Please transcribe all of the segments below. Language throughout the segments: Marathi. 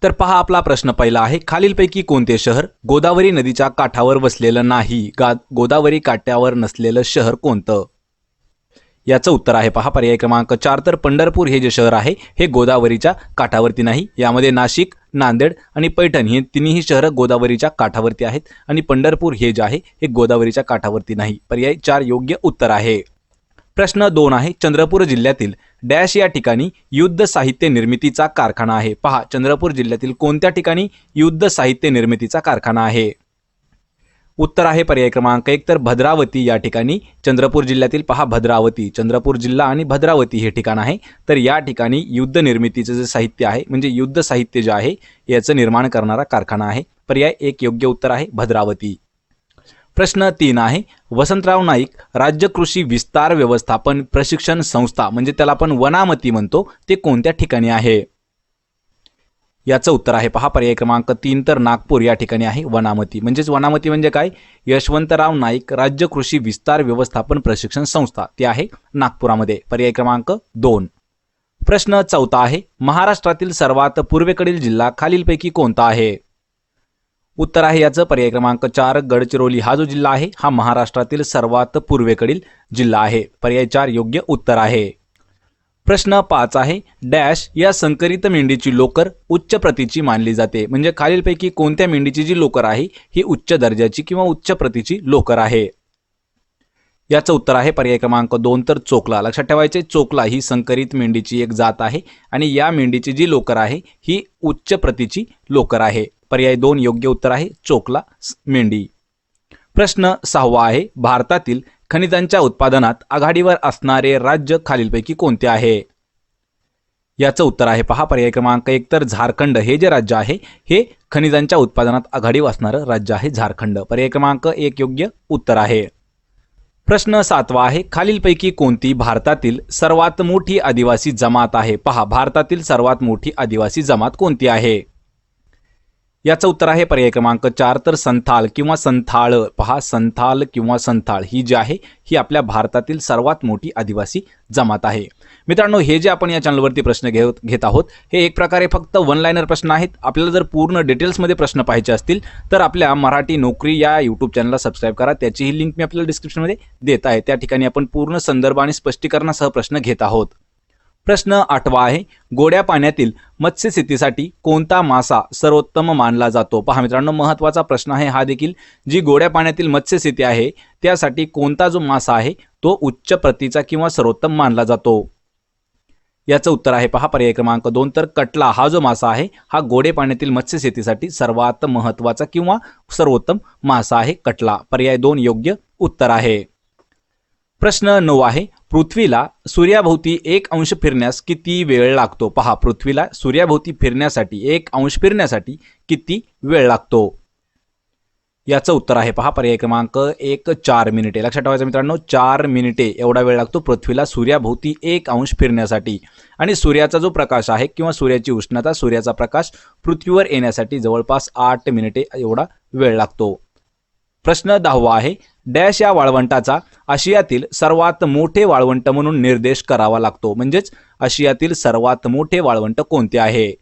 तर पहा आपला प्रश्न पहिला आहे, खालीलपैकी कोणते शहर गोदावरी नदीच्या काठावर वसलेलं नाही? गोदावरी काठावर नसलेलं शहर कोणतं? याचं उत्तर आहे पहा पर्याय क्रमांक 4, तर पंढरपूर हे जे शहर आहे हे गोदावरीच्या काठावरती नाही। यामध्ये नाशिक, नांदेड आणि पैठण हे तिन्ही शहर गोदावरीच्या काठावरती आहेत आणि पंढरपूर हे जे आहे हे गोदावरीच्या काठावरती नाही। पर्याय 4 योग्य उत्तर आहे। प्रश्न 2 आहे, चंद्रपूर जिल्ह्यातील डॅश या ठिकाणी युद्ध साहित्य निर्मितीचा कारखाना आहे? पहा चंद्रपूर जिल्ह्यातील कोणत्या ठिकाणी युद्ध साहित्य निर्मितीचा कारखाना आहे? उत्तर आहे पर्याय क्रमांक 1, तर भद्रावती या ठिकाणी चंद्रपूर जिल्ह्यातील पहा भद्रावती, चंद्रपूर जिल्हा आणि भद्रावती हे ठिकाण आहे। तर या ठिकाणी युद्ध निर्मितीचे जे साहित्य आहे म्हणजे युद्ध साहित्य जे आहे याचं निर्माण करणारा कारखाना आहे। पर्याय 1 योग्य उत्तर आहे भद्रावती। प्रश्न 3 आहे, वसंतराव नाईक राज्य कृषी विस्तार व्यवस्थापन प्रशिक्षण संस्था म्हणजे त्याला आपण वनामती म्हणतो ते कोणत्या ठिकाणी आहे? याचं उत्तर आहे पहा पर्याय क्रमांक 3, तर नागपूर या ठिकाणी आहे वनामती। म्हणजेच वनामती म्हणजे काय? यशवंतराव नाईक राज्य कृषी विस्तार व्यवस्थापन प्रशिक्षण संस्था ते आहे नागपुरामध्ये। पर्याय क्रमांक 2। प्रश्न 4 आहे, महाराष्ट्रातील सर्वात पूर्वेकडील जिल्हा खालीलपैकी कोणता आहे? उत्तर आहे याचं पर्याय क्रमांक 4, गडचिरोली हा जो जिल्हा आहे हा महाराष्ट्रातील सर्वात पूर्वेकडील जिल्हा आहे। पर्याय 4 योग्य उत्तर आहे। प्रश्न 5 आहे, डॅश या संकरित मेंढीची लोकर उच्च प्रतीची मानली जाते? म्हणजे खालीलपैकी कोणत्या मेंढीची जी लोकर आहे ही उच्च दर्जाची किंवा उच्च प्रतीची लोकर आहे? याचं उत्तर आहे पर्याय क्रमांक 2, तर चोकला। लक्षात ठेवायचे, चोकला ही संकरित मेंढीची एक जात आहे आणि या मेंढीची जी लोकर आहे ही उच्च प्रतीची लोकर आहे। पर्याय 2 योग्य उत्तर आहे चोकला मेंढी। प्रश्न 6 आहे, भारतातील खनिजांच्या उत्पादनात आघाडीवर असणारे राज्य खालीलपैकी कोणते आहे? याचं उत्तर आहे पहा पर्याय क्रमांक 1, तर झारखंड हे जे राज्य आहे हे खनिजांच्या उत्पादनात आघाडीवर असणारं राज्य आहे झारखंड। पर्याय क्रमांक 1 योग्य उत्तर आहे। प्रश्न 7 आहे, खालीलपैकी कोणती भारतातील सर्वात मोठी आदिवासी जमात आहे? पहा भारतातील सर्वात मोठी आदिवासी जमात कोणती आहे? याचं उत्तर आहे पर्याय क्रमांक 4, तर संथाल किंवा संथाळ। पहा संथाल किंवा संथाळ ही जी आहे ही आपल्या भारतातील सर्वात मोठी आदिवासी जमात आहे। मित्रांनो, हे जे आपण या चॅनलवरती प्रश्न घेत आहोत हे एक प्रकारे फक्त वन लाइनर प्रश्न आहेत। आपल्याला जर पूर्ण डिटेल्समध्ये प्रश्न पाहिजे असतील तर आपल्या मराठी नोकरी या यूट्यूब चॅनलला सबस्क्राईब करा। त्याचीही लिंक मी आपल्याला डिस्क्रिप्शनमध्ये देत आहे। त्या ठिकाणी आपण पूर्ण संदर्भ आणि स्पष्टीकरणासह प्रश्न घेत आहोत। प्रश्न 8 आहे, गोड्या पाण्यातील मत्स्यशेतीसाठी कोणता मासा सर्वोत्तम मानला जातो? पहा मित्रांनो, महत्त्वाचा प्रश्न आहे हा देखील। जी गोड्या पाण्यातील मत्स्यशेती आहे त्यासाठी कोणता जो मासा आहे तो उच्च प्रतीचा किंवा सर्वोत्तम मानला जातो? याचं उत्तर आहे पहा पर्याय क्रमांक 2, तर कटला हा जो मासा आहे हा गोडे पाण्यातील मत्स्यशेतीसाठी सर्वात महत्त्वाचा किंवा सर्वोत्तम मासा आहे कटला। पर्याय 2 योग्य उत्तर आहे। प्रश्न 9 आहे, पृथ्वीला सूर्याभोवती 1 अंश फिरण्यास किती वेळ लागतो? पहा पृथ्वीला सूर्याभोवती फिरण्यासाठी 1 अंश फिरण्यासाठी किती वेळ लागतो? याचं उत्तर आहे पहा पर्याय क्रमांक 1, 4 मिनिटे। लक्षात ठेवायचं मित्रांनो, 4 मिनिटे एवढा वेळ लागतो पृथ्वीला सूर्याभोवती 1 अंश फिरण्यासाठी। आणि सूर्याचा जो प्रकाश आहे किंवा सूर्याची उष्णता, सूर्याचा प्रकाश पृथ्वीवर येण्यासाठी जवळपास 8 मिनिटे एवढा वेळ लागतो। प्रश्न 10 आहे, डॅश या वाळवंटाचा आशियातील सर्वात मोठे वाळवंट म्हणून निर्देश करावा लागतो? म्हणजेच आशियातील सर्वात मोठे वाळवंट कोणते आहे?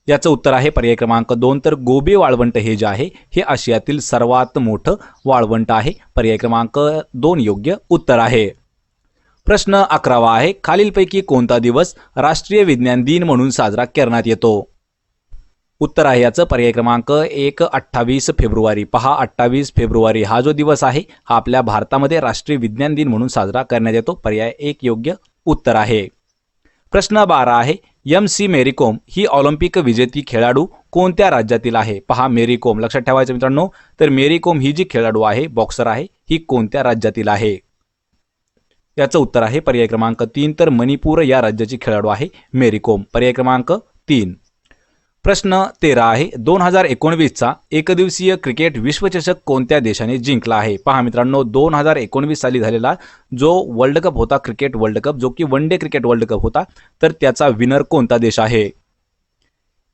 याचं उत्तर आहे पर्याय क्रमांक 2, तर गोबी वाळवंट हे जे आहे हे आशियातील सर्वात मोठं वाळवंट आहे। पर्याय क्रमांक 2 योग्य उत्तर आहे। प्रश्न 11 आहे, खालीलपैकी कोणता दिवस राष्ट्रीय विज्ञान दिन म्हणून साजरा करण्यात येतो? उत्तर आहे याचं पर्याय क्रमांक 1, 28 फेब्रुवारी। पहा 28 फेब्रुवारी हा जो दिवस आहे हा आपल्या भारतामध्ये राष्ट्रीय विज्ञान दिन म्हणून साजरा करण्यात येतो। पर्याय 1 योग्य उत्तर आहे। प्रश्न 12 आहे, MC मेरी कोम ही ऑलिम्पिक विजेती खेळाडू कोणत्या राज्यातील आहे? पहा मेरी कोम, लक्षात ठेवायचं मित्रांनो, तर मेरी कोम ही जी खेळाडू आहे बॉक्सर आहे ही कोणत्या राज्यातील आहे? याचं उत्तर आहे पर्याय क्रमांक 3, तर मणिपूर या राज्याची खेळाडू आहे मेरी कोम। पर्याय क्रमांक 3। प्रश्न 13 आहे, 2019 चा एकदिवसीय क्रिकेट विश्वचषक कोणत्या देशाने जिंकला आहे? पहा मित्रांनो, 2019 साली झालेला जो वर्ल्ड कप होता, क्रिकेट वर्ल्ड कप, जो की one day cricket world cup होता, तर त्याचा विनर कोणता देश आहे?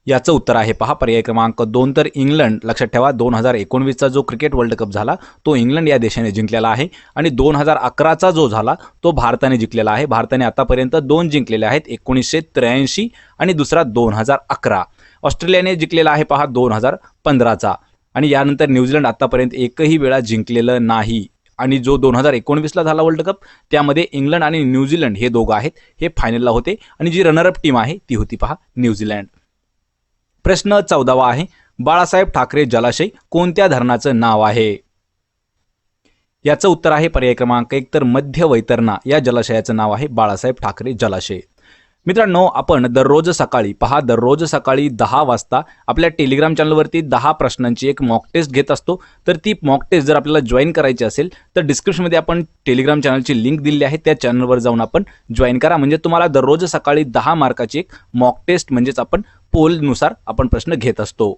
याचं उत्तर आहे पहा पर्याय क्रमांक 2, तर इंग्लंड। लक्षात ठेवा 2019 चा जो क्रिकेट वर्ल्ड कप झाला तो इंग्लंड या देशाने जिंकलेला आहे आणि 2011 चा जो झाला तो भारताने जिंकलेला आहे। भारताने आतापर्यंत 2 जिंकलेले आहेत, 1983 आणि दुसरा 2011। ऑस्ट्रेलियाने जिंकलेला आहे पहा 2015चा आणि यानंतर न्यूझीलंड आतापर्यंत एकही वेळा जिंकलेलं नाही आणि जो 2019ला झाला वर्ल्ड कप त्यामध्ये इंग्लंड आणि न्यूझीलंड हे दोघं आहेत हे फायनलला होते आणि जी रनरअप टीम आहे ती होती पहा न्यूझीलंड. प्रश्न 14वा आहे बाळासाहेब ठाकरे जलाशय कोणत्या धरणाचं नाव आहे? याचं उत्तर आहे पर्याय क्रमांक 1 तर मध्य वैतरणा या जलाशयाचं नाव आहे बाळासाहेब ठाकरे जलाशय. मित्रांनो आपण दररोज सकाळी 10 वाजता आपल्या टेलिग्राम चॅनलवरती 10 प्रश्नांची एक मॉक टेस्ट घेत असतो. तर ती मॉक टेस्ट जर आपल्याला जॉईन करायची असेल तर डिस्क्रिप्शनमध्ये आपण टेलिग्राम चॅनलची लिंक दिली आहे त्या चॅनलवर जाऊन आपण जॉईन करा. म्हणजे तुम्हाला दररोज सकाळी 10 मार्काची एक मॉक टेस्ट म्हणजेच आपण पोलनुसार आपण प्रश्न घेत असतो.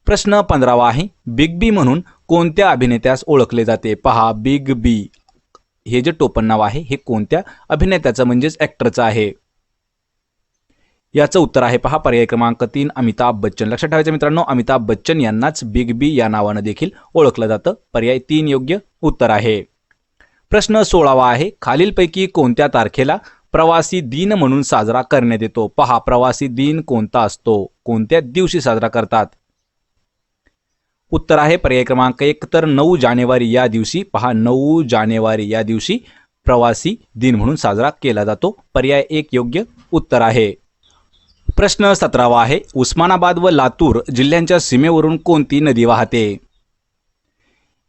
प्रश्न 15वा आहे बिग बी म्हणून कोणत्या अभिनेत्यास ओळखले जाते? पहा बिग बी हे जे टोपण नाव आहे हे कोणत्या अभिनेत्याचं म्हणजेच ॲक्टरचं आहे? याचं उत्तर आहे पहा पर्याय क्रमांक 3 अमिताभ बच्चन. लक्षात ठेवायचं मित्रांनो अमिताभ बच्चन यांनाच बिग बी या नावानं देखील ओळखलं जातं. पर्याय 3 योग्य उत्तर आहे. प्रश्न 16वा आहे खालीलपैकी कोणत्या तारखेला प्रवासी दिन म्हणून साजरा करण्यात येतो? पहा प्रवासी दिन कोणता असतो? कोणत्या दिवशी साजरा करतात? उत्तर आहे पर्याय क्रमांक 1 तर 9 जानेवारी या दिवशी. पहा 9 जानेवारी या दिवशी प्रवासी दिन म्हणून साजरा केला जातो. पर्याय 1 योग्य उत्तर आहे. प्रश्न 17वा आहे उस्मानाबाद व लातूर जिल्ह्यांच्या सीमेवरून कोणती नदी वाहते?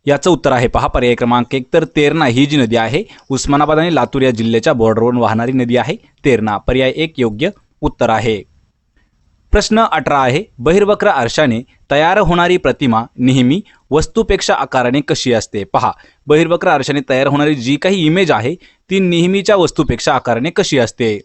याचं उत्तर आहे पहा पर्याय क्रमांक 1 तर तेरणा ही जी नदी आहे उस्मानाबाद आणि लातूर या जिल्ह्याच्या बॉर्डरवरून वाहणारी नदी आहे तेरणा. पर्याय 1 योग्य उत्तर आहे. प्रश्न 18 आहे बहिर्वक्र आरशाने तयार होणारी प्रतिमा नेहमी वस्तूपेक्षा आकाराने कशी असते? पहा बहिर्वक्र आरशाने तयार होणारी जी काही इमेज आहे ती नेहमीच्या वस्तूपेक्षा आकाराने कशी असते?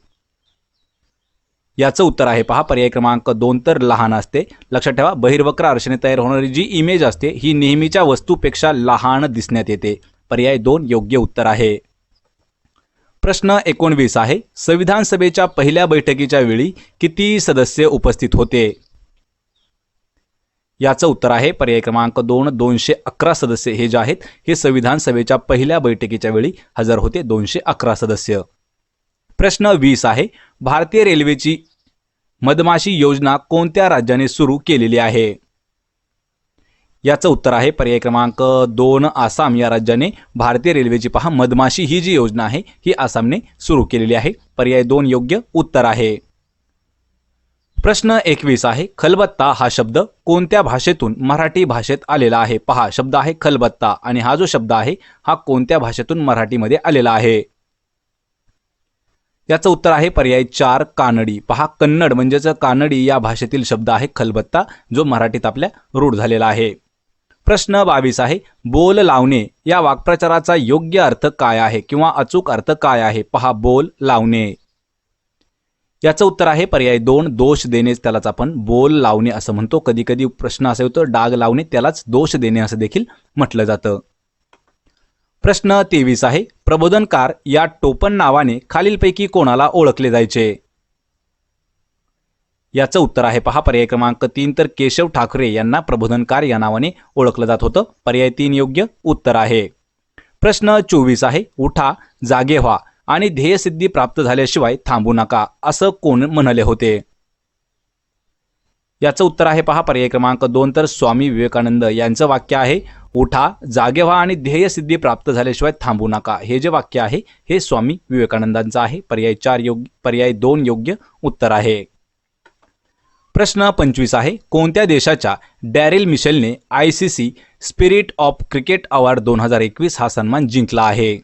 याचं उत्तर आहे पहा पर्याय क्रमांक 2 तर लहान असते. लक्षात ठेवा बहिर्वक्र आरशाने तयार होणारी जी इमेज असते ही नेहमीच्या वस्तूपेक्षा लहान दिसण्यात येते. पर्याय 2 योग्य उत्तर आहे. प्रश्न 19 आहे संविधान सभेच्या पहिल्या बैठकीच्या वेळी किती सदस्य उपस्थित होते? याचं उत्तर आहे पर्याय क्रमांक 2 211 सदस्य हे जे आहेत हे संविधान सभेच्या पहिल्या बैठकीच्या वेळी हजर होते 211 सदस्य. प्रश्न 20 आहे भारतीय रेल्वेची मधमाशी योजना कोणत्या राज्याने सुरू केलेली आहे? याचं उत्तर आहे पर्याय क्रमांक 2 आसाम या राज्याने भारतीय रेल्वेची पहा मधमाशी ही जी योजना आहे ही आसामने सुरू केलेली आहे. पर्याय 2 योग्य उत्तर आहे. प्रश्न 21 आहे खलबत्ता हा शब्द कोणत्या भाषेतून मराठी भाषेत आलेला आहे? पहा शब्द आहे खलबत्ता आणि हा जो शब्द आहे हा कोणत्या भाषेतून मराठीमध्ये आलेला आहे? याचं उत्तर आहे पर्याय 4 कानडी. पहा कन्नड म्हणजेच कानडी या भाषेतील शब्द आहे खलबत्ता जो मराठीत आपल्या रूढ झालेला आहे. प्रश्न 22 आहे बोल लावणे या वाक्प्रचाराचा योग्य अर्थ काय आहे किंवा अचूक अर्थ काय आहे? पहा बोल लावणे. याचं उत्तर आहे पर्याय 2 दोष देणे. त्यालाच आपण बोल लावणे असं म्हणतो. कधी कधी प्रश्न असा होतो डाग लावणे त्यालाच दोष देणे असं देखील म्हटलं जातं. प्रश्न 23 आहे प्रबोधनकार या टोपण नावाने खालीलपैकी कोणाला ओळखले जायचे? याचं उत्तर आहे पहा पर्याय क्रमांक 3 तर केशव ठाकरे यांना प्रबोधनकार या नावाने ओळखलं जात होतं. पर्याय 3 योग्य उत्तर आहे. प्रश्न 24 आहे उठा जागे व्हा आणि ध्येयसिद्धी प्राप्त झाल्याशिवाय थांबू नका असं कोण म्हणाले होते? याचं उत्तर आहे पहा पर्याय क्रमांक 2 तर स्वामी विवेकानंद यांचं वाक्य आहे उठा जागे व्हा आणि ध्येयसिद्धी प्राप्त झाल्याशिवाय थांबू नका. हे जे वाक्य आहे हे स्वामी विवेकानंदांचं आहे. पर्याय 2 योग्य उत्तर आहे. प्रश्न 25 आहे कोणत्या देशाच्या डॅरेल मिशेलने ICC spirit of cricket award 2021 हा सन्मान जिंकला आहे?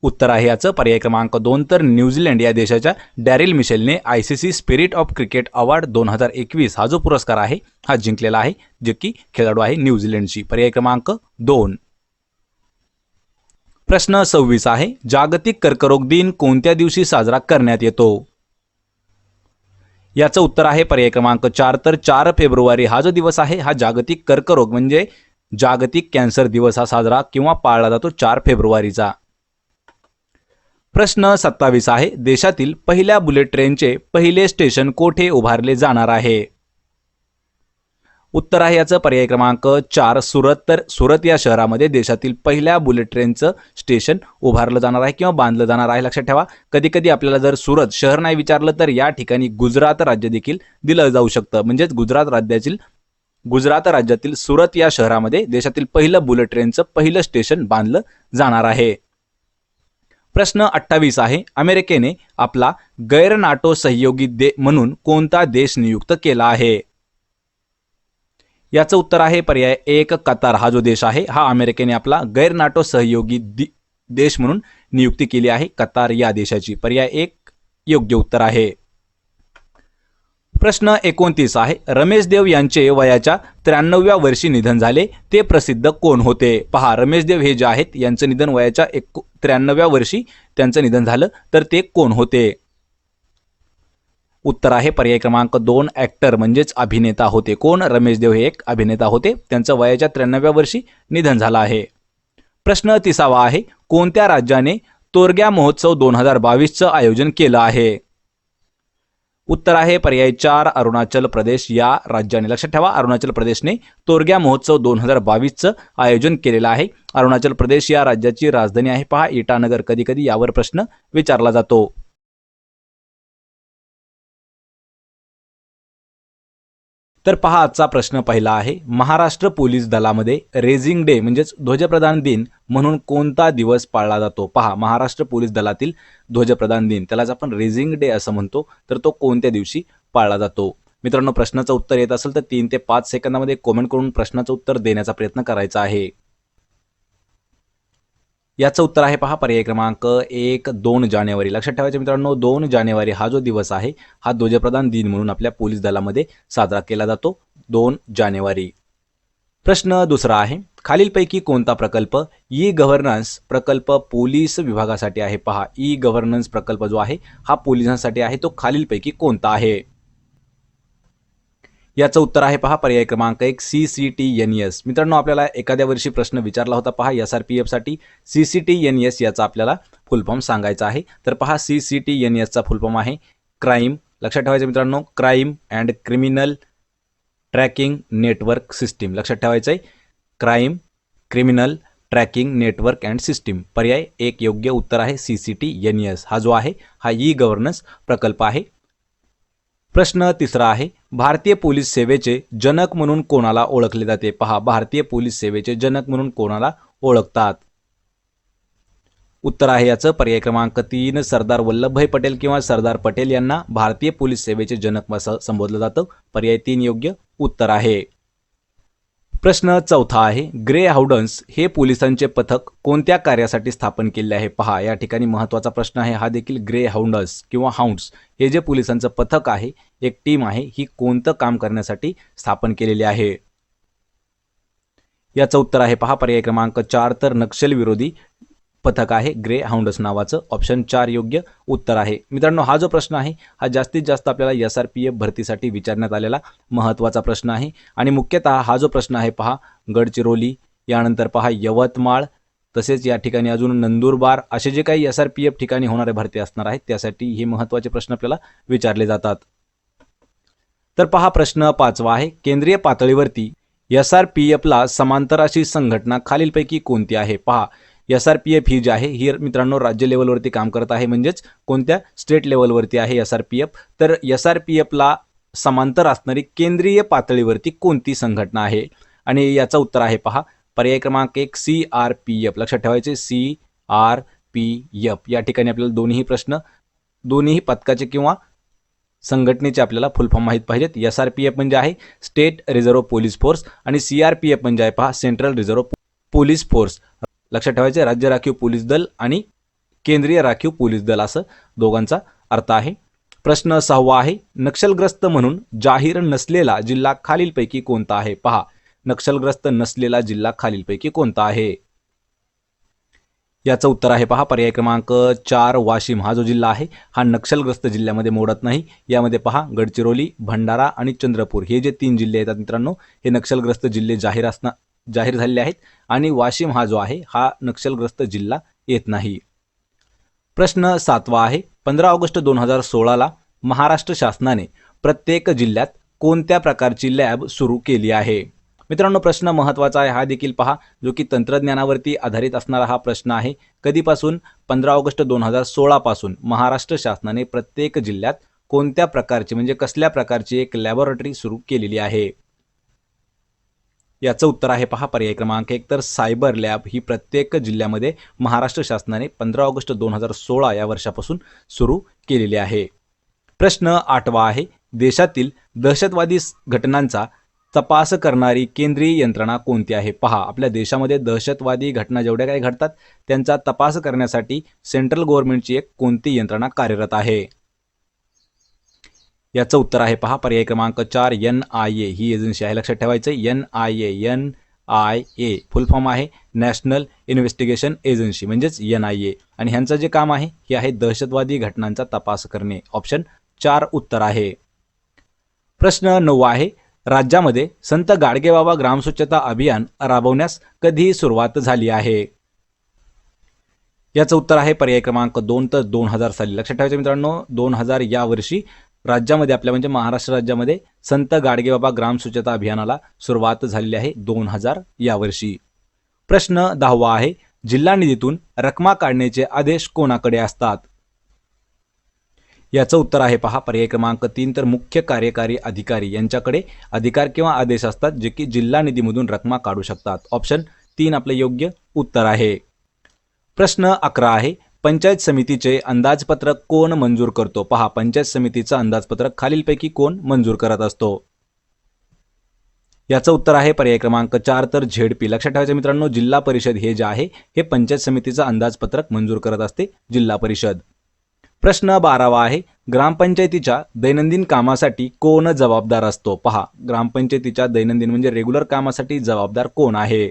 उत्तर आहे याचं पर्याय क्रमांक 2 तर न्यूझीलंड या देशाच्या डॅरेल मिशेलने ICC spirit of cricket award 2021 हा जो पुरस्कार आहे हा जिंकलेला आहे जे की खेळाडू आहे न्यूझीलंडची. पर्याय क्रमांक 2. प्रश्न 26 आहे जागतिक कर्करोग दिन कोणत्या दिवशी साजरा करण्यात येतो? याचं उत्तर आहे पर्याय क्रमांक 4 तर 4 फेब्रुवारी हा जो दिवस आहे हा जागतिक कर्करोग म्हणजे जागतिक कॅन्सर दिवस हा साजरा किंवा पाळला जातो 4 फेब्रुवारीचा. प्रश्न 27 आहे देशातील पहिल्या बुलेट ट्रेनचे पहिले स्टेशन कोठे उभारले जाणार आहे? उत्तर आहे याचं पर्याय क्रमांक 4 सुरत. तर सुरत या शहरामध्ये देशातील पहिल्या बुलेट ट्रेनचं स्टेशन उभारलं जाणार आहे किंवा बांधलं जाणार आहे. लक्षात ठेवा, कधी कधी आपल्याला जर सुरत शहर नाही विचारलं तर या ठिकाणी गुजरात राज्य देखील दिलं जाऊ शकतं. म्हणजेच गुजरात राज्यातील सुरत या शहरामध्ये देशातील पहिलं बुलेट ट्रेनचं पहिलं स्टेशन बांधलं जाणार आहे. प्रश्न 28 आहे, अमेरिकेने आपला गैर नाटो सहयोगी म्हणून कोणता देश नियुक्त केला आहे? याचं उत्तर आहे पर्याय 1 कतार. हा जो देश आहे हा अमेरिकेने आपला गैर नाटो सहयोगी देश म्हणून नियुक्ती केली आहे, कतार या देशाची. पर्याय 1 योग्य उत्तर आहे. प्रश्न 29 आहे, रमेश देव यांचे वयाच्या 93व्या वर्षी निधन झाले, ते प्रसिद्ध कोण होते? पहा, रमेश देव हे जे आहेत यांचं निधन वयाच्या 93व्या वर्षी त्यांचं निधन झालं, तर ते कोण होते? उत्तर आहे पर्याय क्रमांक 2 ॲक्टर म्हणजेच अभिनेता होते. कोण? रमेश देव हे एक अभिनेता होते, त्यांचं वयाच्या 93व्या वर्षी निधन झालं आहे. प्रश्न 30 आहे, कोणत्या राज्याने तोरग्या महोत्सव 2022चं आयोजन केलं आहे? उत्तर आहे पर्याय 4 अरुणाचल प्रदेश या राज्याने. लक्षात ठेवा, अरुणाचल प्रदेशने तोरग्या महोत्सव 2022चं आयोजन केलेलं आहे. अरुणाचल प्रदेश या राज्याची राजधानी आहे पहा इटानगर. कधी कधी यावर प्रश्न विचारला जातो. तर पहा, आजचा प्रश्न पहिला आहे, महाराष्ट्र पोलीस दलामध्ये रेझिंग डे म्हणजेच ध्वजप्रदान दिन म्हणून कोणता दिवस पाळला जातो? पहा, महाराष्ट्र पोलीस दलातील ध्वजप्रदान दिन, त्यालाच आपण रेझिंग डे असं म्हणतो, तर तो कोणत्या दिवशी पाळला जातो? मित्रांनो, प्रश्नाचं उत्तर येत असेल तर 3 ते 5 सेकंदामध्ये कमेंट करून प्रश्नाचं उत्तर देण्याचा प्रयत्न करायचा आहे. याचं उत्तर आहे पहा पर्याय क्रमांक 1 2 जानेवारी. लक्षात ठेवायचं मित्रांनो, 2 जानेवारी हा जो दिवस आहे हा ध्वजप्रदान दिन म्हणून आपल्या पोलीस दलामध्ये साजरा केला जातो, 2 जानेवारी. प्रश्न दुसरा आहे, खालीलपैकी कोणता प्रकल्प ई गव्हर्नन्स प्रकल्प पोलीस विभागासाठी आहे? पहा, ई गव्हर्नन्स प्रकल्प जो आहे हा पोलिसांसाठी आहे, तो खालीलपैकी कोणता आहे? याचं उत्तर आहे पहा पर्याय क्रमांक 1 CCTNS. मित्रांनो, आपल्याला एखाद्या वर्षी प्रश्न विचारला होता पहा SRPF साठी CCTNS याचा आपल्याला फुल फॉर्म सांगायचा आहे. तर पहा, CCTNS चा फुल फॉर्म आहे क्राईम. लक्षात ठेवायचं मित्रांनो, crime and criminal tracking network system. लक्षात ठेवायचं आहे, crime criminal tracking network and system. पर्याय 1 योग्य उत्तर आहे CCTNS. हा जो आहे हा ई गव्हर्नन्स प्रकल्प आहे. प्रश्न तिसरा आहे, भारतीय पोलीस सेवेचे जनक म्हणून कोणाला ओळखले जाते? पहा, भारतीय पोलीस सेवेचे जनक म्हणून कोणाला ओळखतात? उत्तर आहे याचं पर्याय क्रमांक 3 सरदार वल्लभभाई पटेल किंवा सरदार पटेल यांना भारतीय पोलीस सेवेचे जनक असं संबोधलं जातं. पर्याय 3 योग्य उत्तर आहे. प्रश्न चौथा आहे, ग्रे हाऊंड्स हे पोलिसांचे पथक कोणत्या कार्यासाठी स्थापन केले आहे? पहा, या ठिकाणी महत्त्वाचा प्रश्न आहे हा देखील. ग्रे हाऊंड्स किंवा हाऊंड्स हे जे पोलिसांचं पथक आहे, एक टीम आहे, ही कोणतं काम करण्यासाठी स्थापन केलेली आहे? याचं उत्तर आहे पहा पर्याय क्रमांक 4 तर नक्षल विरोधी पथक आहे ग्रे हाऊंड्स नावाचं. ऑप्शन 4 योग्य उत्तर आहे. मित्रांनो, हा जो प्रश्न आहे हा जास्तीत जास्त आपल्याला SRPF भरतीसाठी विचारण्यात आलेला महत्त्वाचा प्रश्न आहे. आणि मुख्यतः हा जो प्रश्न आहे पहा, गडचिरोली, यानंतर पहा यवतमाळ, तसेच या ठिकाणी अजून नंदुरबार असे जे काही SRPF ठिकाणी होणारे भरती असणार आहेत त्यासाठी हे महत्त्वाचे प्रश्न आपल्याला विचारले जातात. तर पहा, प्रश्न 5वा आहे, केंद्रीय पातळीवरती SRPFला समांतर अशी संघटना खालीलपैकी कोणती आहे? पहा, SRPF ही जी आहे ही मित्रांनो राज्य लेवलवरती काम करत आहे, म्हणजेच कोणत्या स्टेट लेवलवरती आहे SRPF. तर SRPFला समांतर असणारी केंद्रीय पातळीवरती कोणती संघटना आहे? आणि याचं उत्तर आहे पहा पर्याय क्रमांक 1 CRPF. लक्षात ठेवायचे CRPF. या ठिकाणी आपल्याला दोन्ही पथकाचे किंवा संघटनेचे आपल्याला फुल फॉर्म माहीत पाहिजेत. SRPF म्हणजे आहे स्टेट रिझर्व्ह पोलीस फोर्स आणि CRPF म्हणजे आहे पहा सेंट्रल रिझर्व्ह पोलीस फोर्स. लक्षात ठेवायचे, राज्य राखीव पोलीस दल आणि केंद्रीय राखीव पोलीस दल असं दोघांचा अर्थ आहे. प्रश्न 6वा आहे, नक्षलग्रस्त म्हणून जाहीर नसलेला जिल्हा खालीलपैकी कोणता आहे? पहा, नक्षलग्रस्त नसलेला जिल्हा खालीलपैकी कोणता आहे? याचं उत्तर आहे पहा पर्याय क्रमांक 4 वाशिम. हा जो जिल्हा आहे हा नक्षलग्रस्त जिल्ह्यामध्ये मोडत नाही. यामध्ये पहा गडचिरोली, भंडारा आणि चंद्रपूर हे जे 3 जिल्हे येतात मित्रांनो, हे नक्षलग्रस्त जिल्हे जाहीर झालेले आहेत आणि वाशिम हा जो आहे हा नक्षलग्रस्त जिल्हा येत नाही. प्रश्न 7वा आहे, 15 ऑगस्ट 2016ला महाराष्ट्र शासनाने प्रत्येक जिल्ह्यात कोणत्या प्रकारची लॅब सुरू केली आहे? मित्रांनो, प्रश्न महत्त्वाचा आहे हा देखील पहा, जो की तंत्रज्ञानावरती आधारित असणारा हा प्रश्न आहे. कधीपासून? 15 ऑगस्ट 2016 पासून महाराष्ट्र शासनाने प्रत्येक जिल्ह्यात कोणत्या प्रकारची म्हणजे कसल्या प्रकारची एक लॅबोरेटरी सुरू केलेली आहे? याचं उत्तर आहे पहा पर्याय क्रमांक 1 तर सायबर लॅब ही प्रत्येक जिल्ह्यामध्ये महाराष्ट्र शासनाने 15 ऑगस्ट 2016 या वर्षापासून सुरू केलेली आहे. प्रश्न 8वा आहे, देशातील दहशतवादी घटनांचा तपास करणारी केंद्रीय यंत्रणा कोणती आहे? पहा, आपल्या देशामध्ये दहशतवादी घटना जेवढ्या काही घडतात त्यांचा तपास करण्यासाठी सेंट्रल गव्हर्नमेंटची एक कोणती यंत्रणा कार्यरत आहे? याचं उत्तर आहे पहा पर्याय क्रमांक 4 NIA ही एजन्सी आहे. लक्षात ठेवायचं NIA फुल फॉर्म आहे नॅशनल इन्व्हेस्टिगेशन एजन्सी म्हणजेच NIA आणि ह्यांचं जे काम आहे हे आहे दहशतवादी घटनांचा तपास करणे. ऑप्शन 4 उत्तर आहे. प्रश्न 9 आहे, राज्यामध्ये संत गाडगेबाबा ग्रामस्वच्छता अभियान राबवण्यास कधी सुरुवात झाली आहे? याचं उत्तर आहे पर्याय क्रमांक 2 तर 2000 साली. लक्षात ठेवायचं मित्रांनो, 2000 या वर्षी राज्यामध्ये आपल्या म्हणजे महाराष्ट्र राज्यामध्ये संत गाडगेबाबा ग्राम स्वच्छता अभियानाला सुरुवात झालेली आहे 2000 या वर्षी. प्रश्न 10वा आहे, जिल्हा निधीतून रकमा काढण्याचे आदेश कोणाकडे असतात? याचं उत्तर आहे पहा पर्याय क्रमांक 3 तर मुख्य कार्यकारी अधिकारी यांच्याकडे अधिकार किंवा आदेश असतात जे की जिल्हा निधीमधून रकमा काढू शकतात. ऑप्शन 3 आपले योग्य उत्तर आहे. प्रश्न 11 आहे, पंचायत समितीचे अंदाजपत्रक कोण मंजूर करतो? पहा, पंचायत समितीचं अंदाजपत्रक खालीलपैकी कोण मंजूर करत असतो? याचं उत्तर आहे पर्याय क्रमांक 4 तर ZP. लक्षात ठेवायचं मित्रांनो, जिल्हा परिषद हे जे आहे हे पंचायत समितीचं अंदाजपत्रक मंजूर करत असते जिल्हा परिषद. प्रश्न 12वा आहे, ग्रामपंचायतीच्या दैनंदिन कामासाठी कोण जबाबदार असतो? पहा, ग्रामपंचायतीच्या दैनंदिन म्हणजे रेग्युलर कामासाठी जबाबदार कोण आहे?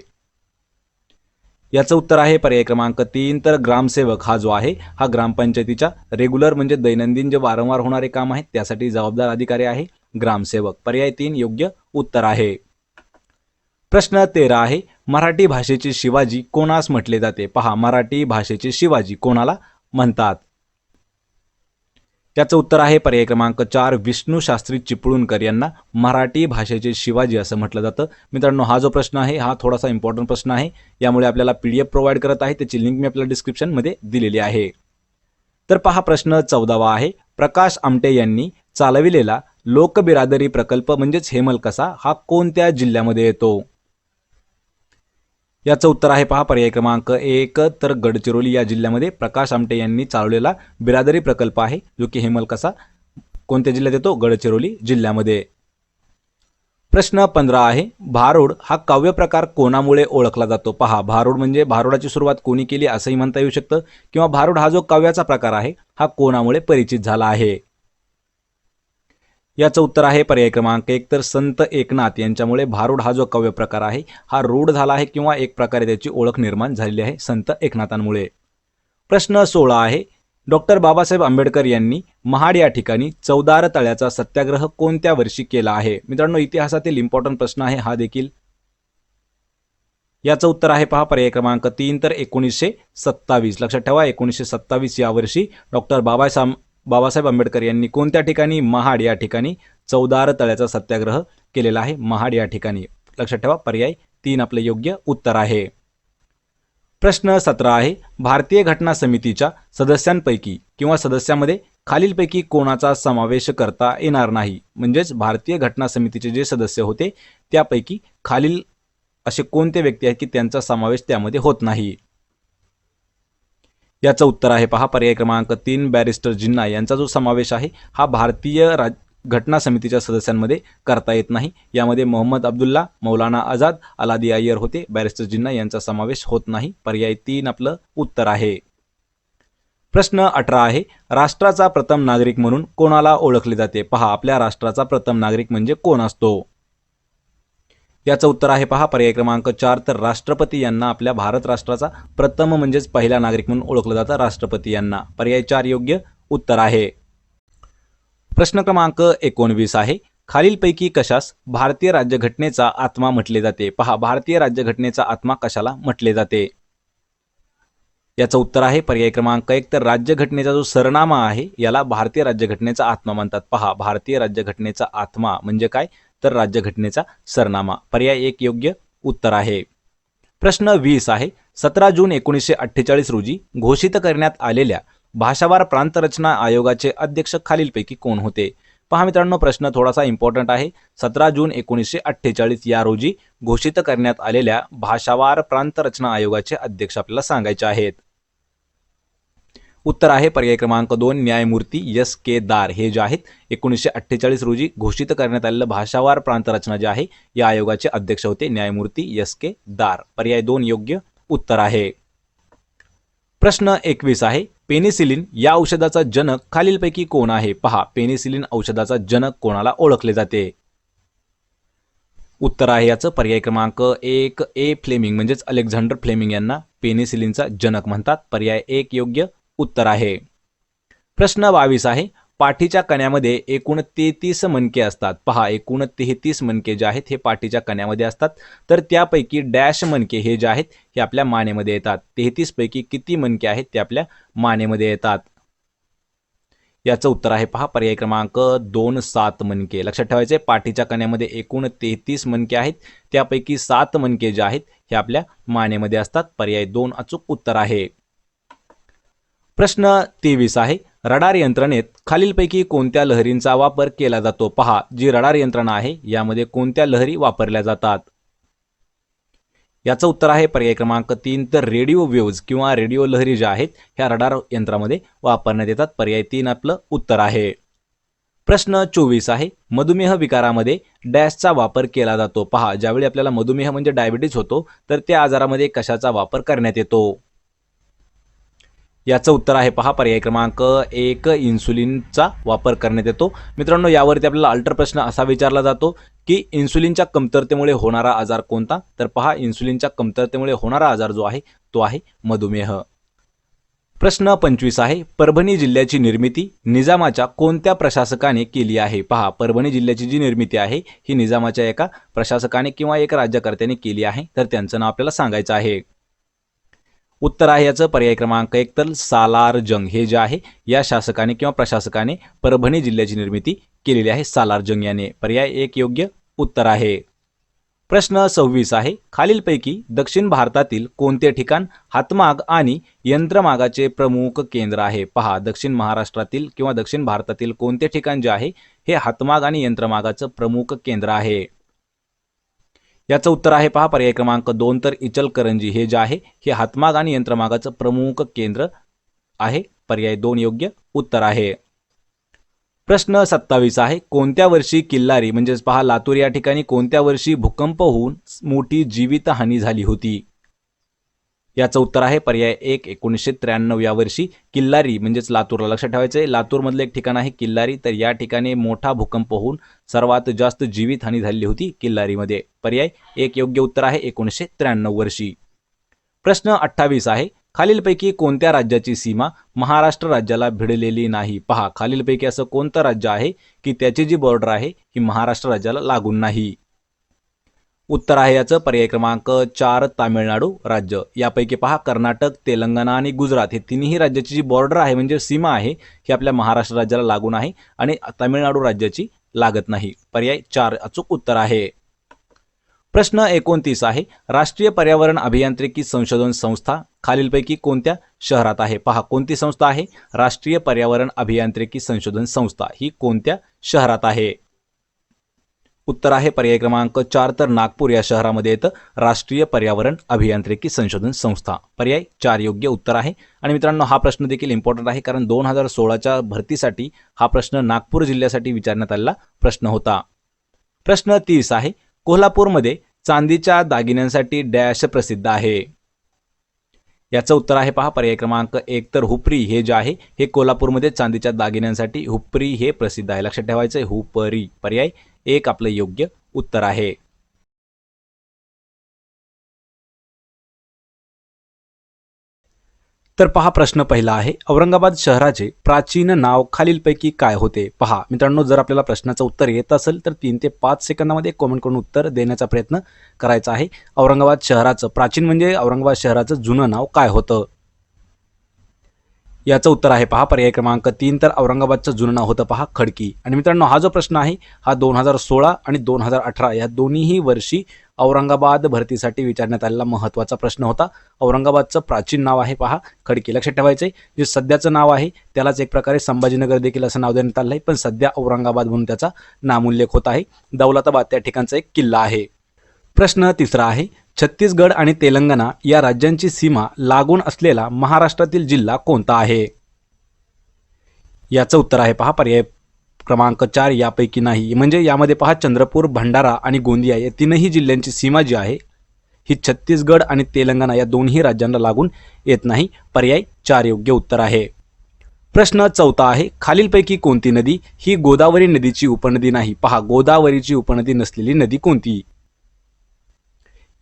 याचं उत्तर आहे पर्याय क्रमांक 3 तर ग्रामसेवक हा जो आहे हा ग्रामपंचायतीच्या रेग्युलर म्हणजे दैनंदिन जे वारंवार होणारे काम आहेत त्यासाठी जबाबदार अधिकारी आहे ग्रामसेवक. पर्याय 3 योग्य उत्तर आहे. प्रश्न 13 आहे, मराठी भाषेचे शिवाजी कोणास म्हटले जाते? पहा, मराठी भाषेचे शिवाजी कोणाला म्हणतात? याचं उत्तर आहे पर्याय क्रमांक 4 विष्णू शास्त्री चिपळूणकर यांना मराठी भाषेचे शिवाजी असं म्हटलं जातं. मित्रांनो, हा जो प्रश्न आहे हा थोडासा इम्पॉर्टंट प्रश्न आहे, यामुळे आपल्याला PDF प्रोव्हाइड करत आहे, त्याची लिंक मी आपल्याला डिस्क्रिप्शनमध्ये दिलेली आहे. तर पहा, प्रश्न 14वा आहे, प्रकाश आमटे यांनी चालविलेला लोकबिरादरी प्रकल्प म्हणजेच हेमलकसा हा कोणत्या जिल्ह्यामध्ये येतो? याचं उत्तर आहे पहा पर्याय क्रमांक 1 तर गडचिरोली या जिल्ह्यामध्ये प्रकाश आमटे यांनी चालवलेला बिरादरी प्रकल्प आहे जो की हेमलकसा कोणत्या जिल्ह्यात येतो? गडचिरोली जिल्ह्यामध्ये. प्रश्न 15 आहे, भारुड हा काव्य प्रकार कोणामुळे ओळखला जातो? पहा, भारुड म्हणजे भारुडाची सुरुवात कोणी केली असंही म्हणता येऊ शकतं किंवा भारुड हा जो काव्याचा प्रकार आहे हा कोणामुळे परिचित झाला आहे? याचं उत्तर आहे पर्याय क्रमांक 1 तर संत एकनाथ यांच्यामुळे भारुड हा जो काव्य प्रकार आहे हा रूढ झाला आहे किंवा एक प्रकारे त्याची ओळख निर्माण झालेली आहे संत एकनाथांमुळे. प्रश्न 16 आहे, डॉक्टर बाबासाहेब आंबेडकर यांनी महाड या ठिकाणी चौदार तळ्याचा सत्याग्रह कोणत्या वर्षी केला आहे? मित्रांनो, इतिहासातील इम्पॉर्टंट प्रश्न आहे हा देखील. याचं उत्तर आहे पहा पर्याय क्रमांक 3 तर 1927. लक्षात ठेवा, 1927 या वर्षी डॉक्टर बाबासाहेब आंबेडकर यांनी कोणत्या ठिकाणी? महाड या ठिकाणी चौदार तळ्याचा सत्याग्रह केलेला आहे महाड या ठिकाणी. लक्षात ठेवा, पर्याय 3 आपले योग्य उत्तर आहे. प्रश्न 17 आहे, भारतीय घटना समितीच्या सदस्यांपैकी किंवा सदस्यामध्ये खालीलपैकी कोणाचा समावेश करता येणार नाही? म्हणजेच भारतीय घटना समितीचे जे सदस्य होते त्यापैकी खालील असे कोणते व्यक्ती आहेत की त्यांचा समावेश त्यामध्ये होत नाही? याचं उत्तर आहे पहा पर्याय क्रमांक 3 बॅरिस्टर जिन्ना यांचा जो समावेश आहे हा भारतीय घटना समितीच्या सदस्यांमध्ये करता येत नाही. यामध्ये मोहम्मद अब्दुल्ला, मौलाना आझाद, अलादी अय्यर होते. बॅरिस्टर जिन्ना यांचा समावेश होत नाही. पर्याय 3 आपलं उत्तर आहे. प्रश्न 18 आहे, राष्ट्राचा प्रथम नागरिक म्हणून कोणाला ओळखले जाते? पहा, आपल्या राष्ट्राचा प्रथम नागरिक म्हणजे कोण असतो? याचं उत्तर आहे पहा पर्याय क्रमांक 4 तर राष्ट्रपती यांना आपल्या भारत राष्ट्राचा प्रथम म्हणजेच पहिला नागरिक म्हणून ओळखलं जातं राष्ट्रपती यांना. पर्याय 4 योग्य उत्तर आहे. प्रश्न क्रमांक 19 आहे, खालीलपैकी कशास भारतीय राज्यघटनेचा आत्मा म्हटले जाते? पहा, भारतीय राज्यघटनेचा आत्मा कशाला म्हटले जाते? याचं उत्तर आहे पर्याय क्रमांक 1. तर राज्यघटनेचा जो सरनामा आहे याला भारतीय राज्यघटनेचा आत्मा म्हणतात. पहा, भारतीय राज्यघटनेचा आत्मा म्हणजे काय, तर राज्यघटनेचा सरनामा. पर्याय 1 योग्य उत्तर आहे. प्रश्न 20 आहे. 17 जून 1948 रोजी घोषित करण्यात आलेल्या भाषावार प्रांतरचना आयोगाचे अध्यक्ष खालीलपैकी कोण होते? पहा मित्रांनो, प्रश्न थोडासा इम्पॉर्टंट आहे. 17 जून 1948 या रोजी घोषित करण्यात आलेल्या भाषावार प्रांतरचना आयोगाचे अध्यक्ष आपल्याला सांगायचे आहेत. उत्तर आहे पर्याय क्रमांक 2 न्यायमूर्ती एस के दार. हे जे आहेत 1948 रोजी घोषित करण्यात आलेलं भाषावार प्रांतरचना जे आहे या आयोगाचे अध्यक्ष होते न्यायमूर्ती एस के दार. पर्याय 2 योग्य उत्तर आहे. प्रश्न 21 आहे. पेनिसिलिन या औषधाचा जनक खालीलपैकी कोण आहे? पहा, पेनिसिलिन औषधाचा जनक कोणाला ओळखले जाते? उत्तर आहे याचं पर्याय क्रमांक 1 ए फ्लेमिंग म्हणजेच अलेक्झांडर फ्लेमिंग यांना पेनिसिलिनचा जनक म्हणतात. पर्याय 1 योग्य उत्तर आहे. प्रश्न 22 आहे. पाठीच्या कण्यामध्ये एकूण 33 मणके असतात. पहा, एकूण 33 मणके जे आहेत हे पाठीच्या कण्यामध्ये असतात. तर त्यापैकी डॅश मणके हे जे आहेत हे आपल्या मानेमध्ये येतात. 33 पैकी किती मणके आहेत ते आपल्या मानेमध्ये येतात? याचं उत्तर आहे पहा पर्याय क्रमांक 2 7 मणके. लक्षात ठेवायचे, पाठीच्या कण्यामध्ये एकूण 33 मणके आहेत, त्यापैकी 7 मणके जे आहेत हे आपल्या मानेमध्ये असतात. पर्याय 2 अचूक उत्तर आहे. प्रश्न 23 आहे. रडार यंत्रणेत खालीलपैकी कोणत्या लहरींचा वापर केला जातो? पहा, जी रडार यंत्रणा आहे यामध्ये कोणत्या लहरी वापरल्या जातात? याचं उत्तर आहे पर्याय क्रमांक 3 तर रेडिओ वेव्ज किंवा रेडिओ लहरी ज्या आहेत ह्या रडार यंत्रामध्ये वापरण्यात येतात. पर्याय 3 आपलं उत्तर आहे. प्रश्न 24 आहे. मधुमेह विकारामध्ये डॅशचा वापर केला जातो? पहा, ज्यावेळी आपल्याला मधुमेह म्हणजे डायबिटीज होतो तर त्या आजारामध्ये कशाचा वापर करण्यात येतो? याचं उत्तर आहे पहा पर्याय क्रमांक 1 इन्सुलिनचा वापर करण्यात येतो. मित्रांनो, यावरती आपल्याला अल्टर प्रश्न असा विचारला जातो की इन्सुलिनच्या कमतरतेमुळे होणारा आजार कोणता? तर पहा, इन्सुलिनच्या कमतरतेमुळे होणारा आजार जो आहे तो आहे मधुमेह. प्रश्न 25 आहे. परभणी जिल्ह्याची निर्मिती निजामाच्या कोणत्या प्रशासकाने केली आहे? पहा, परभणी जिल्ह्याची जी निर्मिती आहे ही निजामाच्या एका प्रशासकाने किंवा एक राज्यकर्त्याने केली आहे. तर त्यांचं नाव आपल्याला सांगायचं आहे. उत्तर आहे याचं पर्याय क्रमांक 1 तर सालार जंग. हे जे आहे या शासकाने किंवा प्रशासकाने परभणी जिल्ह्याची निर्मिती केलेली आहे सालार जंग याने. पर्याय 1 योग्य उत्तर आहे. प्रश्न 26 आहे. खालीलपैकी दक्षिण भारतातील कोणते ठिकाण हातमाग आणि यंत्रमागाचे प्रमुख केंद्र आहे? पहा, दक्षिण महाराष्ट्रातील किंवा दक्षिण भारतातील कोणते ठिकाण जे आहे हे हातमाग आणि यंत्रमागाचं प्रमुख केंद्र आहे? याचं उत्तर आहे पहा पर्याय क्रमांक 2 तर इचलकरंजी. हे जे आहे हे हातमाग आणि यंत्रमागाचं प्रमुख केंद्र आहे. पर्याय 2 योग्य उत्तर आहे. प्रश्न 27 आहे. कोणत्या वर्षी किल्लारी म्हणजेच पहा लातूर या ठिकाणी कोणत्या वर्षी भूकंप होऊन मोठी जीवितहानी झाली होती? याचं उत्तर आहे पर्याय 1 1993 या वर्षी किल्लारी म्हणजेच लातूरला. लक्षात ठेवायचे, लातूरमधलं एक ठिकाण आहे किल्लारी. तर या ठिकाणी मोठा भूकंप होऊन सर्वात जास्त जीवितहानी झाली होती किल्लारीमध्ये. पर्याय 1 योग्य उत्तर आहे 1993 वर्षी. प्रश्न 28 आहे. खालीलपैकी कोणत्या राज्याची सीमा महाराष्ट्र राज्याला भिडलेली नाही? पहा, खालीलपैकी असं कोणतं राज्य आहे की त्याची जी बॉर्डर आहे ही महाराष्ट्र राज्याला लागून नाही? उत्तर आहे याचं पर्याय क्रमांक 4 तामिळनाडू राज्य. यापैकी पहा कर्नाटक, तेलंगणा आणि गुजरात हे तिन्ही राज्याची जी बॉर्डर आहे म्हणजे सीमा आहे ही आपल्या महाराष्ट्र राज्याला लागून आहे आणि तामिळनाडू राज्याची लागत नाही. पर्याय 4 अचूक उत्तर आहे. प्रश्न 29 आहे. राष्ट्रीय पर्यावरण अभियांत्रिकी संशोधन संस्था खालीलपैकी कोणत्या शहरात आहे? पहा, कोणती संस्था आहे? राष्ट्रीय पर्यावरण अभियांत्रिकी संशोधन संस्था ही कोणत्या शहरात आहे? उत्तर आहे पर्याय क्रमांक 4 तर नागपूर या शहरामध्ये येतं राष्ट्रीय पर्यावरण अभियांत्रिकी संशोधन संस्था. पर्याय 4 योग्य उत्तर आहे. आणि मित्रांनो, हा प्रश्न देखील इम्पॉर्टंट आहे कारण 2016च्या भरतीसाठी हा प्रश्न नागपूर जिल्ह्यासाठी विचारण्यात आलेला प्रश्न होता. प्रश्न 30 आहे. कोल्हापूरमध्ये चांदीच्या दागिन्यांसाठी डॅश प्रसिद्ध आहे? याचं उत्तर आहे पहा पर्याय क्रमांक 1 तर हुपरी. हे जे आहे हे कोल्हापूरमध्ये चांदीच्या दागिन्यांसाठी हुपरी हे प्रसिद्ध आहे. लक्षात ठेवायचं हुपरी. पर्याय 1 आपलं योग्य उत्तर आहे. तर पहा प्रश्न पहिला आहे. औरंगाबाद शहराचे प्राचीन नाव खालीलपैकी काय होते? पहा मित्रांनो, जर आपल्याला प्रश्नाचं उत्तर येत असेल तर 3 ते 5 सेकंदामध्ये कमेंट करून उत्तर देण्याचा प्रयत्न करायचा आहे. औरंगाबाद शहराचं प्राचीन म्हणजे औरंगाबाद शहराचं जुनं नाव काय होतं? याचं उत्तर आहे पहा पर्याय क्रमांक 3. तर औरंगाबादचं जुनं नाव होतं पहा खडकी. आणि मित्रांनो हा जो प्रश्न आहे हा 2016 आणि 2018 या दोन्हीही वर्षी औरंगाबाद भरतीसाठी विचारण्यात आलेला महत्त्वाचा प्रश्न होता. औरंगाबादचं प्राचीन नाव आहे पहा खडकी. लक्षात ठेवायचं आहे जे सध्याचं नाव आहे त्यालाच एक प्रकारे संभाजीनगर देखील असं नाव देण्यात आलं आहे, पण सध्या औरंगाबाद म्हणून त्याचा नामोल्लेख होत आहे. दौलताबाद त्या ठिकाणचा एक किल्ला आहे. प्रश्न तिसरा आहे छत्तीसगड आणि तेलंगणा या राज्यांची सीमा लागून असलेला महाराष्ट्रातील जिल्हा कोणता आहे? याचं उत्तर आहे पहा पर्याय क्रमांक 4 यापैकी नाही. म्हणजे यामध्ये पहा चंद्रपूर, भंडारा आणि गोंदिया या तीनही जिल्ह्यांची सीमा जी आहे ही छत्तीसगड आणि तेलंगणा या दोन्ही राज्यांना लागून येत नाही. पर्याय 4 योग्य उत्तर आहे. प्रश्न चौथा आहे खालीलपैकी कोणती नदी ही गोदावरी नदीची उपनदी नाही? पहा गोदावरीची उपनदी नसलेली नदी कोणती?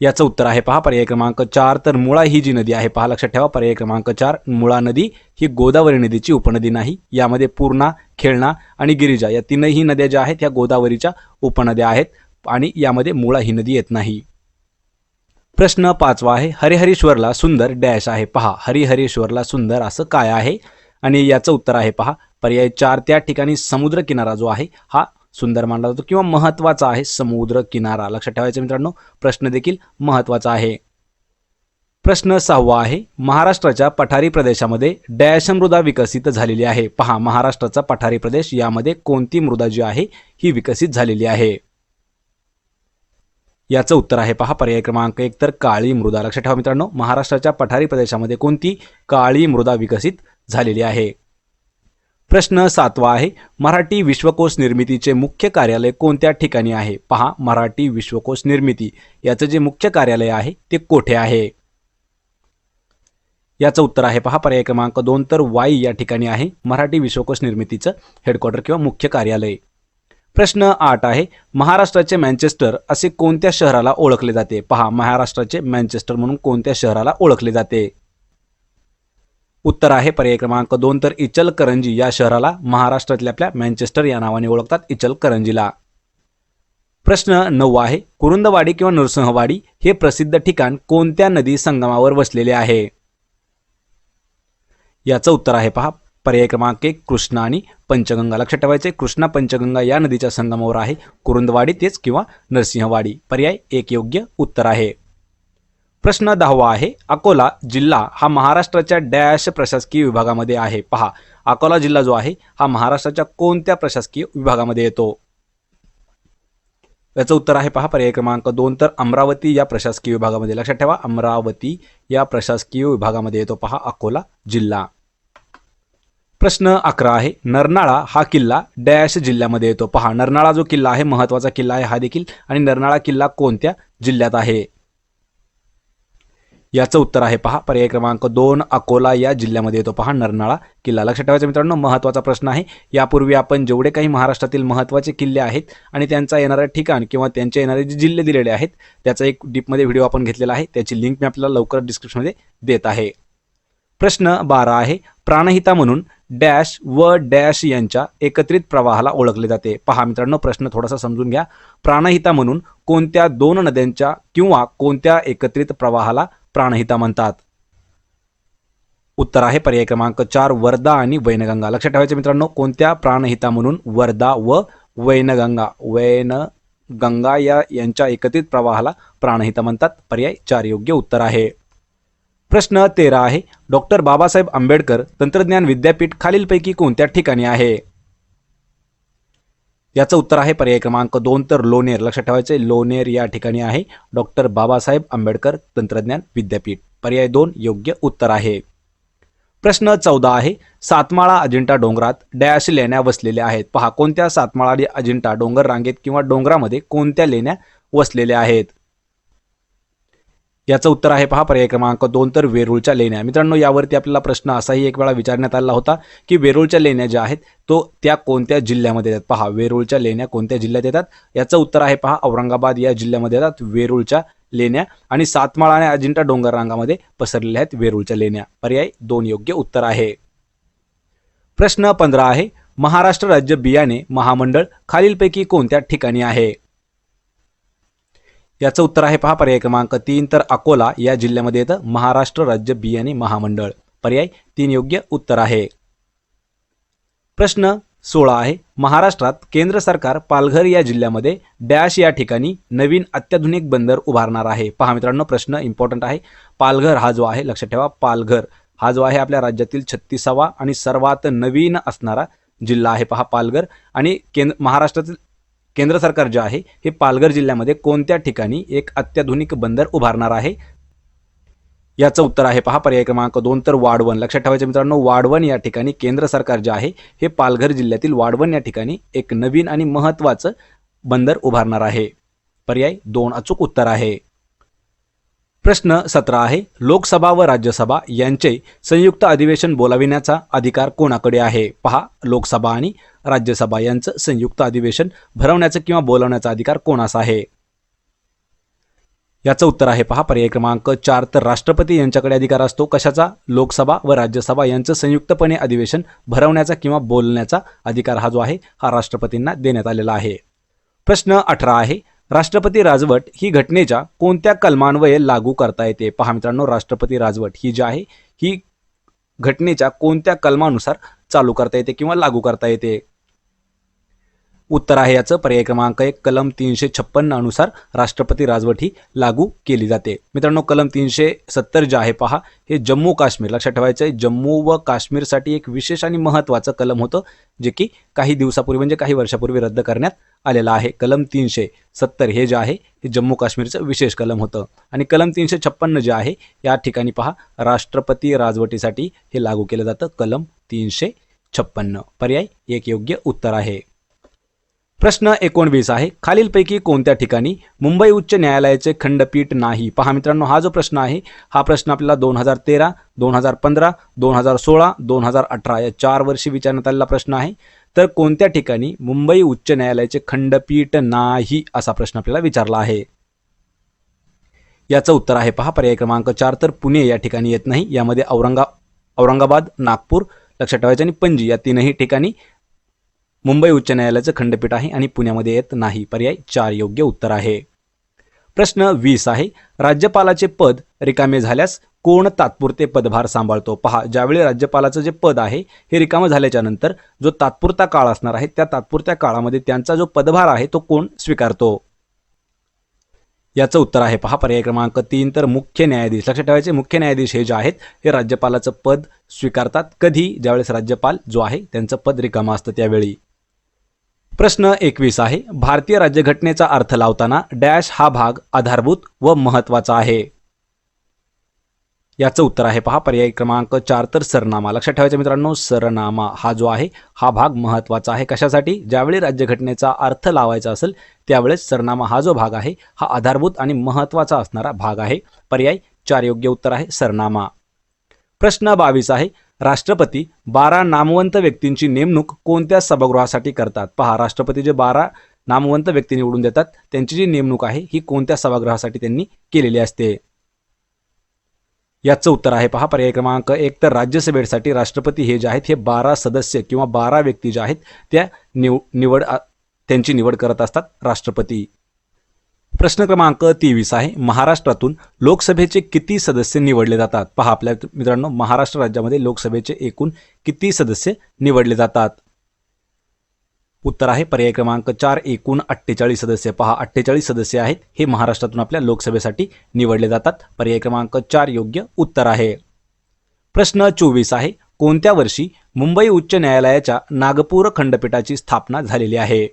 याचं उत्तर आहे पहा पर्याय क्रमांक 4. तर मुळा ही जी नदी आहे पहा लक्षात ठेवा पर्याय क्रमांक 4 मुळा नदी ही गोदावरी नदीची उपनदी नाही. यामध्ये पूर्णा, खेळणा आणि गिरिजा या तीनही नद्या ज्या आहेत ह्या गोदावरीच्या उपनद्या आहेत आणि यामध्ये मुळा ही नदी येत नाही. प्रश्न 5वा आहे हरिहरेश्वरला सुंदर डॅश आहे. पहा हरिहरेश्वरला सुंदर असं काय आहे? आणि याचं उत्तर आहे पहा पर्याय 4. त्या ठिकाणी समुद्र किनारा जो आहे हा सुंदर मानला जातो किंवा महत्त्वाचा आहे समुद्र किनारा. लक्षात ठेवायचं मित्रांनो प्रश्न देखील महत्त्वाचा आहे. प्रश्न 6वा आहे महाराष्ट्राच्या पठारी प्रदेशामध्ये डॅश मृदा विकसित झालेली आहे. पहा महाराष्ट्राचा पठारी प्रदेश यामध्ये कोणती मृदा जी आहे ही विकसित झालेली आहे? याचं उत्तर आहे पहा पर्याय क्रमांक 1. तर काळी मृदा. लक्षात ठेवा मित्रांनो महाराष्ट्राच्या पठारी प्रदेशामध्ये कोणती काळी मृदा विकसित झालेली आहे. प्रश्न 7वा आहे मराठी विश्वकोश निर्मितीचे मुख्य कार्यालय कोणत्या ठिकाणी आहे? पहा मराठी विश्वकोश निर्मिती याचं जे मुख्य कार्यालय आहे ते कोठे आहे? याचं उत्तर आहे पहा पर्याय क्रमांक 2. तर वाई या ठिकाणी आहे मराठी विश्वकोश निर्मितीचं हेडक्वार्टर किंवा मुख्य कार्यालय. प्रश्न 8 आहे महाराष्ट्राचे मँचेस्टर असे कोणत्या शहराला ओळखले जाते? पहा महाराष्ट्राचे मँचेस्टर म्हणून कोणत्या शहराला ओळखले जाते? उत्तर आहे पर्याय क्रमांक 2. तर इचलकरंजी या शहराला महाराष्ट्रातल्या आपल्या मँचेस्टर या नावाने ओळखतात इचलकरंजीला. प्रश्न 9 आहे कुरुंदवाडी किंवा नृसिंहवाडी हे प्रसिद्ध ठिकाण कोणत्या नदी संगमावर वसलेले आहे? याचं उत्तर आहे पहा पर्याय क्रमांक 1 कृष्णा आणि पंचगंगा. लक्षात ठेवायचे कृष्णा पंचगंगा या नदीच्या संगमावर आहे कुरुंदवाडी तेच किंवा नरसिंहवाडी. पर्याय 1 योग्य उत्तर आहे. प्रश्न 10वा आहे अकोला जिल्हा हा महाराष्ट्राच्या डॅश प्रशासकीय विभागामध्ये आहे. पहा अकोला जिल्हा जो आहे हा महाराष्ट्राच्या कोणत्या प्रशासकीय विभागामध्ये येतो? याचं उत्तर आहे पहा पर्याय क्रमांक 2. तर अमरावती या प्रशासकीय विभागामध्ये. लक्षात ठेवा अमरावती या प्रशासकीय विभागामध्ये येतो पहा अकोला जिल्हा. प्रश्न 11 आहे नरनाळा हा किल्ला डॅश जिल्ह्यामध्ये येतो. पहा नरनाळा जो किल्ला आहे महत्त्वाचा किल्ला आहे हा देखील आणि नरनाळा किल्ला कोणत्या जिल्ह्यात आहे? याचं उत्तर आहे पहा पर्याय क्रमांक 2 अकोला या जिल्ह्यामध्ये येतो पहा नरनाळा किल्ला. लक्षात ठेवायचं मित्रांनो महत्त्वाचा प्रश्न आहे. यापूर्वी आपण जेवढे काही महाराष्ट्रातील महत्त्वाचे किल्ले आहेत आणि त्यांचा येणारा ठिकाण किंवा त्यांचे येणारे जे जिल्हे दिलेले आहेत त्याचा एक डीपमध्ये व्हिडिओ आपण घेतलेला आहे त्याची लिंक मी आपल्याला लवकर डिस्क्रिप्शनमध्ये देत आहे. प्रश्न 12 आहे प्राणहिता म्हणून डॅश व डॅश यांच्या एकत्रित प्रवाहाला ओळखले जाते. पहा मित्रांनो प्रश्न थोडासा समजून घ्या. प्राणहिता म्हणून कोणत्या 2 नद्यांच्या किंवा कोणत्या एकत्रित प्रवाहाला प्राणहिता म्हणतात? उत्तर आहे पर्याय क्रमांक 4 वर्धा आणि वैनगंगा. लक्षात ठेवायचे मित्रांनो कोणत्या प्राणहिता म्हणून वर्धा व वैनगंगा यांच्या एकत्रित प्रवाहाला प्राणहिता म्हणतात. पर्याय 4 योग्य उत्तर आहे. प्रश्न 13 आहे डॉक्टर बाबासाहेब आंबेडकर तंत्रज्ञान विद्यापीठ खालीलपैकी कोणत्या ठिकाणी आहे? याचं उत्तर आहे पर्याय क्रमांक 2 तर लोणेर. लक्षात ठेवायचे लोणेर या ठिकाणी आहे डॉक्टर बाबासाहेब आंबेडकर तंत्रज्ञान विद्यापीठ. पर्याय 2 योग्य उत्तर आहे. प्रश्न 14 आहे सातमाळा अजिंठा डोंगरात डॅश लेण्या वसलेल्या आहेत. पहा कोणत्या सातमाळा आणि अजिंठा डोंगर रांगेत किंवा डोंगरामध्ये कोणत्या लेण्या वसलेल्या आहेत? याचं उत्तर आहे पहा पर्याय क्रमांक 2 तर वेरूळच्या लेण्या. मित्रांनो यावरती आपल्याला प्रश्न असाही एक वेळा विचारण्यात आला होता की वेरूळच्या लेण्या ज्या आहेत त्या कोणत्या जिल्ह्यामध्ये येतात? पहा वेरूळच्या लेण्या कोणत्या जिल्ह्यात येतात? याचं उत्तर आहे पहा औरंगाबाद या जिल्ह्यामध्ये येतात वेरूळच्या लेण्या आणि सातमाळा आणि अजिंठा डोंगर रांगामध्ये पसरलेल्या आहेत वेरूळच्या लेण्या. पर्याय 2 योग्य उत्तर आहे. प्रश्न 15 आहे महाराष्ट्र राज्य बियाणे महामंडळ खालीलपैकी कोणत्या ठिकाणी आहे? याचं उत्तर आहे पहा पर्याय क्रमांक 3 तर अकोला या जिल्ह्यामध्ये येतं महाराष्ट्र राज्य बियाणे महामंडळ. पर्याय 3 योग्य उत्तर आहे. प्रश्न 16 आहे. महाराष्ट्रात केंद्र सरकार पालघर या जिल्ह्यामध्ये डॅश या ठिकाणी नवीन अत्याधुनिक बंदर उभारणार आहे. पहा मित्रांनो, प्रश्न इम्पॉर्टंट आहे. पालघर हा जो आहे, लक्षात ठेवा, पालघर हा जो आहे आपल्या राज्यातील 36वा आणि सर्वात नवीन असणारा जिल्हा आहे. पहा पालघर. आणि महाराष्ट्रातील केंद्र सरकार जे आहे हे पालघर जिल्ह्यामध्ये कोणत्या ठिकाणी एक अत्याधुनिक बंदर उभारणार आहे? याचं उत्तर आहे पहा पर्याय क्रमांक 2 तर वाढवण. लक्षात ठेवायचं मित्रांनो, वाढवण या ठिकाणी केंद्र सरकार जे आहे हे पालघर जिल्ह्यातील वाढवण या ठिकाणी एक नवीन आणि महत्त्वाचं बंदर उभारणार आहे. पर्याय 2 अचूक उत्तर आहे. प्रश्न 17 आहे. लोकसभा व राज्यसभा यांचे संयुक्त अधिवेशन बोलाविण्याचा अधिकार कोणाकडे आहे? पहा, लोकसभा आणि राज्यसभा यांचं संयुक्त अधिवेशन भरवण्याचा किंवा बोलावण्याचा अधिकार कोणाचा आहे? याचं उत्तर आहे पहा पर्याय क्रमांक 4 तर राष्ट्रपती यांच्याकडे अधिकार असतो. कशाचा? लोकसभा व राज्यसभा यांचं संयुक्तपणे अधिवेशन भरवण्याचा किंवा बोलण्याचा अधिकार हा जो आहे हा राष्ट्रपतींना देण्यात आलेला आहे. प्रश्न 18 आहे. राष्ट्रपती राजवट ही घटनेच्या कोणत्या कलमान्वये लागू करता येते? पहा मित्रांनो, राष्ट्रपती राजवट ही जी आहे ही घटनेच्या कोणत्या कलमानुसार चालू करता येते किंवा लागू करता येते? उत्तर आहे याचं पर्याय क्रमांक 1 कलम 356 अनुसार राष्ट्रपती राजवट ही लागू केली जाते. मित्रांनो, कलम 370 जे आहे पहा हे जम्मू काश्मीर, लक्षात ठेवायचं आहे, जम्मू व काश्मीरसाठी एक विशेष आणि महत्त्वाचं कलम होतं जे की काही दिवसापूर्वी म्हणजे काही वर्षापूर्वी रद्द करण्यात आलेलं आहे. कलम 370 हे जे आहे हे जम्मू काश्मीरचं विशेष कलम होतं. आणि कलम 356 जे आहे या ठिकाणी पहा राष्ट्रपती राजवटीसाठी हे लागू केलं जातं. कलम 356 पर्याय 1 योग्य उत्तर आहे. प्रश्न 19 आहे. खालीलपैकी कोणत्या ठिकाणी मुंबई उच्च न्यायालयाचे खंडपीठ नाही? पहा मित्रांनो, हा जो प्रश्न आहे हा प्रश्न आपल्याला 2013, 2015, 2016, 2018 या 4 वर्षी विचारण्यात आलेला प्रश्न आहे. तर कोणत्या ठिकाणी मुंबई उच्च न्यायालयाचे खंडपीठ नाही असा प्रश्न आपल्याला विचारला आहे? याचं उत्तर आहे पहा पर्याय क्रमांक 4 तर पुणे या ठिकाणी येत नाही. यामध्ये औरंगाबाद, नागपूर, लक्षात ठेवायचं, आणि पणजी या तीनही ठिकाणी मुंबई उच्च न्यायालयाचं खंडपीठ आहे आणि पुण्यामध्ये येत नाही. पर्याय 4 योग्य उत्तर आहे. प्रश्न 20 आहे. राज्यपालाचे पद रिकामे झाल्यास कोण तात्पुरते पदभार सांभाळतो? पहा, ज्यावेळी राज्यपालाचं जे पद आहे हे रिकामं झाल्याच्या नंतर जो तात्पुरता काळ असणार आहे त्या तात्पुरत्या काळामध्ये त्यांचा जो पदभार आहे तो कोण स्वीकारतो? याचं उत्तर आहे पहा पर्याय क्रमांक 3 तर मुख्य न्यायाधीश. लक्षात ठेवायचे, मुख्य न्यायाधीश हे जे आहेत हे राज्यपालाचं पद स्वीकारतात. कधी? ज्यावेळेस राज्यपाल जो आहे त्यांचं पद रिकामं असतं त्यावेळी. प्रश्न 21 आहे. भारतीय राज्यघटनेचा अर्थ लावताना डॅश हा भाग आधारभूत व महत्त्वाचा आहे? याचं उत्तर आहे पहा पर्याय क्रमांक 4 तर सरनामा. लक्षात ठेवायचं मित्रांनो, सरनामा हा जो आहे हा भाग महत्त्वाचा आहे. कशासाठी? ज्यावेळी राज्यघटनेचा अर्थ लावायचा असेल त्यावेळेस सरनामा हा जो भाग आहे हा आधारभूत आणि महत्त्वाचा असणारा भाग आहे. पर्याय 4 योग्य उत्तर आहे, सरनामा. प्रश्न 22 आहे. राष्ट्रपती 12 नामवंत व्यक्तींची नेमणूक कोणत्या सभागृहासाठी करतात? पहा, राष्ट्रपती जे 12 नामवंत व्यक्ती निवडून देतात त्यांची जी नेमणूक आहे ही कोणत्या सभागृहासाठी त्यांनी केलेली असते? याचं उत्तर आहे पहा पर्याय क्रमांक 1 तर राज्यसभेसाठी राष्ट्रपती हे जे आहेत हे 12 सदस्य किंवा 12 व्यक्ती ज्या आहेत त्या त्यांची निवड करत असतात राष्ट्रपती. प्रश्न क्रमांक 23 आहे. महाराष्ट्रातून लोकसभेचे किती सदस्य निवडले जातात? पहा आपल्या मित्रांनो, महाराष्ट्र राज्यामध्ये लोकसभेचे एकूण किती सदस्य निवडले जातात? उत्तर आहे पर्याय क्रमांक 4 एकूण 48 सदस्य. पहा, 48 सदस्य आहेत हे महाराष्ट्रातून आपल्या लोकसभेसाठी निवडले जातात. पर्याय क्रमांक 4 योग्य उत्तर आहे. प्रश्न 24 आहे. कोणत्या वर्षी मुंबई उच्च न्यायालयाच्या नागपूर खंडपीठाची स्थापना झालेली आहे?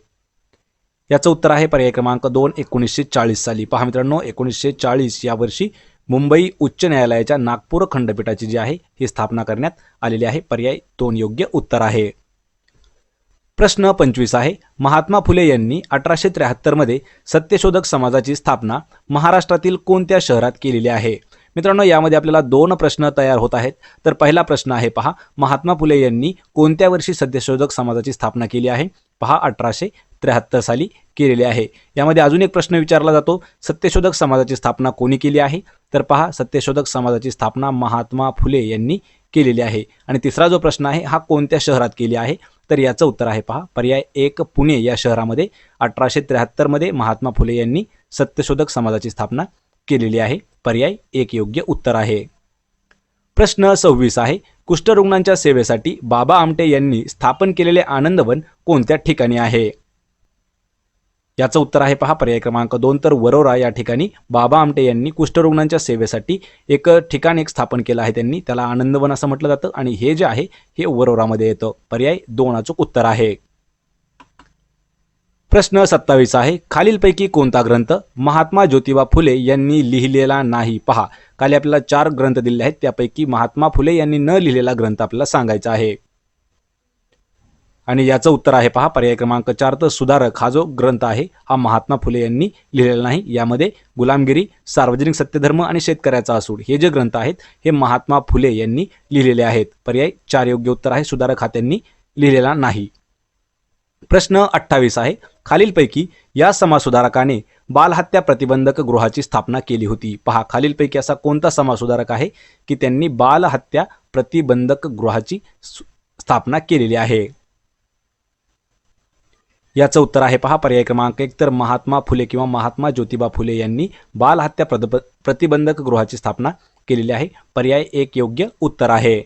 याचं उत्तर आहे पर्याय क्रमांक 2 1940 साली. पहा मित्रांनो, 1940 या वर्षी मुंबई उच्च न्यायालयाच्या नागपूर खंडपीठाची जी आहे ही स्थापना करण्यात आलेली आहे. पर्याय 2 योग्य उत्तर आहे. प्रश्न 25 आहे. महात्मा फुले यांनी 1873 मध्ये सत्यशोधक समाजाची स्थापना महाराष्ट्रातील कोणत्या शहरात केलेली आहे? मित्रांनो, यामध्ये आपल्याला 2 प्रश्न तयार होत आहेत. तर पहिला प्रश्न आहे पहा, महात्मा फुले यांनी कोणत्या वर्षी सत्यशोधक समाजाची स्थापना केली आहे? पहा, 1873 साली केलेली आहे. यामध्ये अजून एक प्रश्न विचारला जातो, सत्यशोधक समाजाची स्थापना कोणी केली आहे? तर पहा, सत्यशोधक समाजाची स्थापना महात्मा फुले यांनी केलेली आहे. आणि तिसरा जो प्रश्न आहे हा कोणत्या शहरात केली आहे? तर याचं उत्तर आहे पहा पर्याय 1 पुणे या शहरामध्ये 1873 मध्ये महात्मा फुले यांनी सत्यशोधक समाजाची स्थापना केलेली आहे. पर्याय 1 योग्य उत्तर आहे. प्रश्न 26 आहे, कुष्ठरुग्णांच्या सेवेसाठी बाबा आमटे यांनी स्थापन केलेले आनंदवन कोणत्या ठिकाणी आहे? याचं उत्तर आहे पहा पर्याय क्रमांक 2 तर वरोरा या ठिकाणी बाबा आमटे यांनी कुष्ठरुग्णांच्या सेवेसाठी एक ठिकाण स्थापन केलं आहे त्यांनी, त्याला आनंदवन असं म्हटलं जातं आणि हे जे आहे हे वरोरामध्ये येतं. पर्याय 2 अचूक उत्तर आहे. प्रश्न 27 आहे, खालीलपैकी कोणता ग्रंथ महात्मा ज्योतिबा फुले यांनी लिहिलेला नाही? पहा, खाली आपल्याला 4 ग्रंथ दिले आहेत, त्यापैकी महात्मा फुले यांनी न लिहिलेला ग्रंथ आपल्याला सांगायचा आहे आणि याचं उत्तर आहे पहा पर्याय क्रमांक 4 तर सुधारक हा जो ग्रंथ आहे हा महात्मा फुले यांनी लिहिलेला नाही. यामध्ये गुलामगिरी, सार्वजनिक सत्यधर्म आणि शेतकऱ्याचा असूड हे जे ग्रंथ आहेत हे महात्मा फुले यांनी लिहिलेले आहेत. पर्याय 4 योग्य उत्तर आहे, सुधारक हा त्यांनी लिहिलेला नाही. प्रश्न 28 आहे, खालीलपैकी या समाजसुधारकाने बालहत्या प्रतिबंधक गृहाची स्थापना केली होती? पहा, खालीलपैकी असा कोणता समाजसुधारक आहे की त्यांनी बालहत्या प्रतिबंधक गृहाची स्थापना केलेली आहे? याचं उत्तर आहे पहा पर्याय क्रमांक 1 तर महात्मा फुले किंवा महात्मा ज्योतिबा फुले यांनी बालहत्या प्रतिबंधक गृहाची स्थापना केलेली आहे. पर्याय 1 योग्य उत्तर आहे.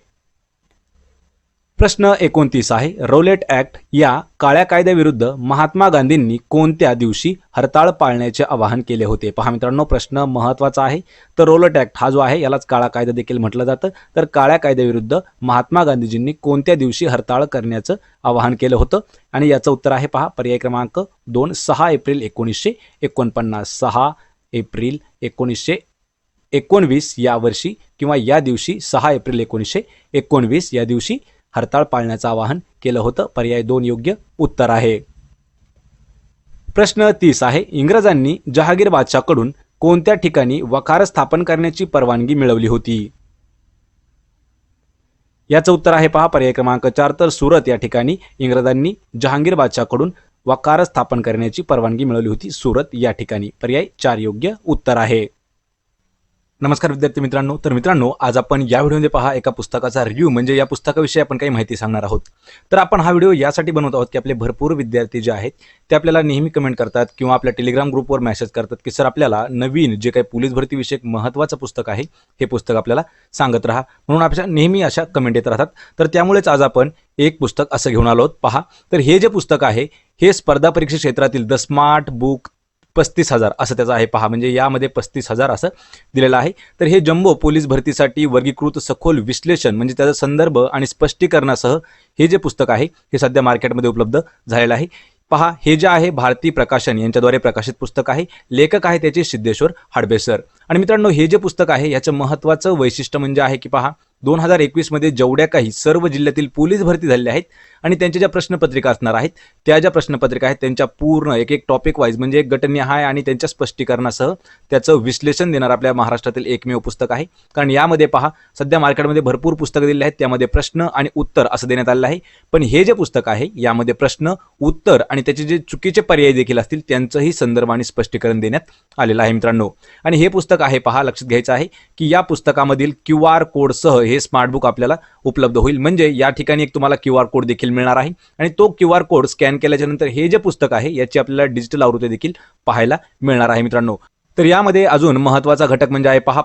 प्रश्न 29 आहे, रौलेट ॲक्ट या काळ्या कायद्याविरुद्ध महात्मा गांधींनी कोणत्या दिवशी हरताळ पाळण्याचे आवाहन केले होते? पहा मित्रांनो, प्रश्न महत्त्वाचा आहे. तर रौलेट ॲक्ट हा जो आहे यालाच काळा कायदा देखील म्हटलं जातं. तर काळ्या कायद्याविरुद्ध महात्मा गांधीजींनी कोणत्या दिवशी हरताळ करण्याचं आवाहन केलं होतं? आणि याचं उत्तर आहे पहा पर्याय क्रमांक 2 6 एप्रिल 1949. 6 एप्रिल 1919 या वर्षी किंवा या दिवशी 6 एप्रिल 1919 या दिवशी हरताळ पाळण्याचं आवाहन केलं होतं. पर्याय 2 योग्य उत्तर आहे. प्रश्न 30 आहे, इंग्रजांनी जहागीर बादशाहकडून कोणत्या ठिकाणी वखार स्थापन करण्याची परवानगी मिळवली होती? याचं उत्तर आहे पहा पर्याय क्रमांक 4 तर सुरत या ठिकाणी इंग्रजांनी जहांगीर बादशाहकडून वखार स्थापन करण्याची परवानगी मिळवली होती, सुरत या ठिकाणी. पर्याय 4 योग्य उत्तर आहे. नमस्कार विद्यार्थी मित्रांनो. तर मित्रांनो, आज आपण या व्हिडिओमध्ये पहा एका पुस्तकाचा रिव्ह्यू म्हणजे या पुस्तकाविषयी आपण काही माहिती सांगणार आहोत. तर आपण हा व्हिडिओ यासाठी बनवत आहोत की आपले भरपूर विद्यार्थी जे आहेत ते आपल्याला नेहमी कमेंट करतात किंवा आपल्या टेलिग्राम ग्रुपवर मेसेज करतात की सर आपल्याला नवीन जे काही पोलीस भरती विषयक महत्त्वाचं पुस्तक आहे हे पुस्तक आपल्याला सांगत राहा, म्हणून आपल्या नेहमी अशा कमेंट येत राहतात. तर त्यामुळेच आज आपण एक पुस्तक असं घेऊन आलो आहोत. पहा, तर हे जे पुस्तक आहे हे स्पर्धा परीक्षा क्षेत्रातील द स्मार्ट बुक 35,000 असं त्याचं आहे. पहा, म्हणजे यामध्ये 35,000 असं दिलेलं आहे. तर हे जम्बो पोलीस भरतीसाठी वर्गीकृत सखोल विश्लेषण म्हणजे त्याचा संदर्भ आणि स्पष्टीकरणासह हे जे पुस्तक आहे हे सध्या मार्केटमध्ये उपलब्ध झालेलं आहे. पहा, हे जे आहे भारती प्रकाशन यांच्याद्वारे प्रकाशित पुस्तक आहे. लेखक आहे त्याचे सिद्धेश्वर हाडबे सर. आणि मित्रांनो, हे जे पुस्तक आहे याचं महत्त्वाचं वैशिष्ट्य म्हणजे आहे की पहा, 2021 मध्ये जेवढ्या काही सर्व जिल्ह्यातील पोलीस भरती झालेल्या आहेत आणि त्यांच्या ज्या प्रश्नपत्रिका असणार आहेत त्या ज्या प्रश्नपत्रिका आहेत त्यांच्या पूर्ण एक एक टॉपिक वाईज म्हणजे एक गटनिहाय आणि त्यांच्या स्पष्टीकरणासह त्याचं विश्लेषण देणार आपल्या महाराष्ट्रातील एकमेव पुस्तक आहे. कारण यामध्ये पहा, सध्या मार्केटमध्ये भरपूर पुस्तकं दिलेली आहेत, त्यामध्ये प्रश्न आणि उत्तर असं देण्यात आलेलं आहे. पण हे जे पुस्तक आहे यामध्ये प्रश्न, उत्तर आणि त्याचे जे चुकीचे पर्याय देखील असतील त्यांचंही संदर्भ आणि स्पष्टीकरण देण्यात आलेलं आहे मित्रांनो. आणि हे पुस्तक आहे पहा, लक्षात घ्यायचं आहे की या पुस्तकामधील QR कोडसह हे स्मार्ट बुक आपल्याला उपलब्ध होईल. म्हणजे या ठिकाणी एक तुम्हाला QR कोड देखील मिळणार आहे आणि तो QR कोड स्कॅन केल्याच्या नंतर हे जे पुस्तक आहे याची आपल्याला डिजिटल आवृत्ती देखील पाहायला मिळणार आहे मित्रांनो. तर यामध्ये अजून महत्त्वाचा घटक म्हणजे आहे पहा,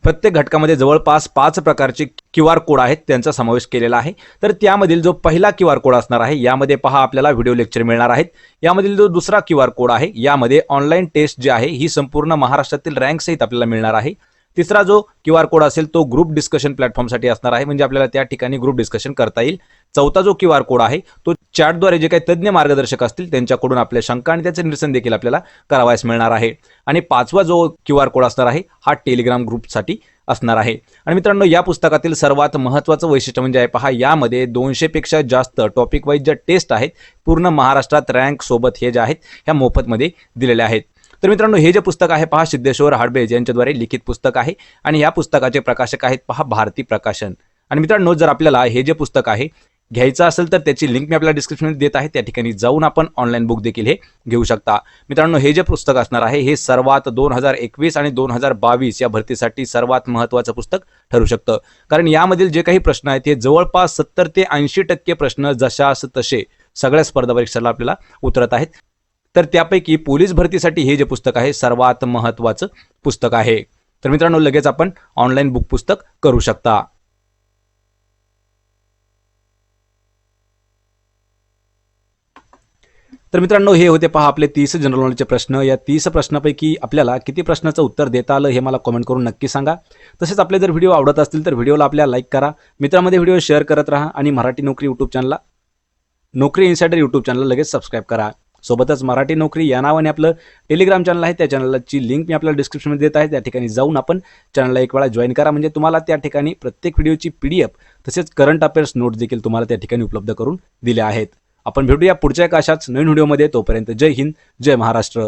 प्रत्येक घटकामध्ये जवळपास 5 प्रकारचे QR कोड आहेत त्यांचा समावेश केलेला आहे. तर त्यामधील जो पहिला QR कोड असणार आहे यामध्ये पहा आपल्याला व्हिडिओ लेक्चर मिळणार आहेत. यामधील जो दुसरा QR कोड आहे यामध्ये ऑनलाईन टेस्ट जी आहे ही संपूर्ण महाराष्ट्रातील रँक सहित आपल्याला मिळणार आहे. तिसरा जो QR कोड असेल तो ग्रुप डिस्कशन प्लॅटफॉर्मसाठी असणार आहे, म्हणजे आपल्याला त्या ठिकाणी ग्रुप डिस्कशन करता येईल. चौथा जो QR कोड आहे तो चॅटद्वारे जे काही तज्ज्ञ मार्गदर्शक असतील त्यांच्याकडून आपल्या शंका आणि त्याचे निरसन देखील आपल्याला करावयास मिळणार आहे. आणि पाचवा जो QR कोड असणार आहे हा टेलिग्राम ग्रुपसाठी असणार आहे. आणि मित्रांनो, या पुस्तकातील सर्वात महत्त्वाचं वैशिष्ट्य म्हणजे आहे पहा, यामध्ये 200 पेक्षा जास्त टॉपिक वाईज ज्या टेस्ट आहेत पूर्ण महाराष्ट्रात रँक सोबत हे जे आहेत ह्या मोफतमध्ये दिलेल्या आहेत. तर मित्रांनो, हे जे पुस्तक आहे पहा सिद्धेश्वर हाडबे यांच्याद्वारे लिखित पुस्तक आहे आणि या पुस्तकाचे प्रकाशक आहेत पहा भारती प्रकाशन. आणि मित्रांनो, जर आपल्याला हे जे पुस्तक आहे घ्यायचं असेल तर त्याची लिंक मी आपल्याला डिस्क्रिप्शनमध्ये देत आहे, त्या ठिकाणी जाऊन आपण ऑनलाईन बुक देखील हे घेऊ शकता. मित्रांनो, हे जे पुस्तक असणार आहे हे सर्वात 2021 आणि 2022 या भरतीसाठी सर्वात महत्त्वाचं पुस्तक ठरू शकतं. कारण यामधील जे काही प्रश्न आहेत हे जवळपास 70 ते 80% प्रश्न जशास तसे सगळ्या स्पर्धा परीक्षेला आपल्याला उतरत आहेत. तर त्यापैकी पोलीस भरतीसाठी हे जे पुस्तक आहे सर्वात महत्त्वाचं पुस्तक आहे. तर मित्रांनो, लगेच आपण ऑनलाईन बुक पुस्तक करू शकता. तर मित्रांनो, हे होते पहा आपले 30 जनरल नॉलेजचे प्रश्न. या 30 प्रश्नापैकी आपल्याला किती प्रश्नाचं उत्तर देता आलं हे मला कमेंट करून नक्की सांगा. तसेच आपले जर व्हिडिओ आवडत असतील तर व्हिडिओला आपल्या लाईक करा, मित्रांमध्ये व्हिडिओ शेअर करत राहा आणि मराठी नोकरी यूट्यूब चॅनलला, नोकरी इन्सायडर यूट्यूब चॅनलला लगेच सबस्क्राईब करा. सोबतच मराठी नोकरी या नावाने आपलं टेलिग्राम चॅनल आहे, त्या चॅनलची लिंक मी आपल्याला डिस्क्रिप्शनमध्ये देत आहे. त्या ठिकाणी जाऊन आपण चॅनलला एक वेळा जॉईन करा, म्हणजे तुम्हाला त्या ठिकाणी प्रत्येक व्हिडिओची PDF तसेच करंट अफेअर्स नोट्स देखील तुम्हाला त्या ठिकाणी उपलब्ध करून दिल्या आहेत. आपण भेटूया पुढच्या एका अशाच नवीन व्हिडिओमध्ये. तोपर्यंत जय हिंद, जय महाराष्ट्र.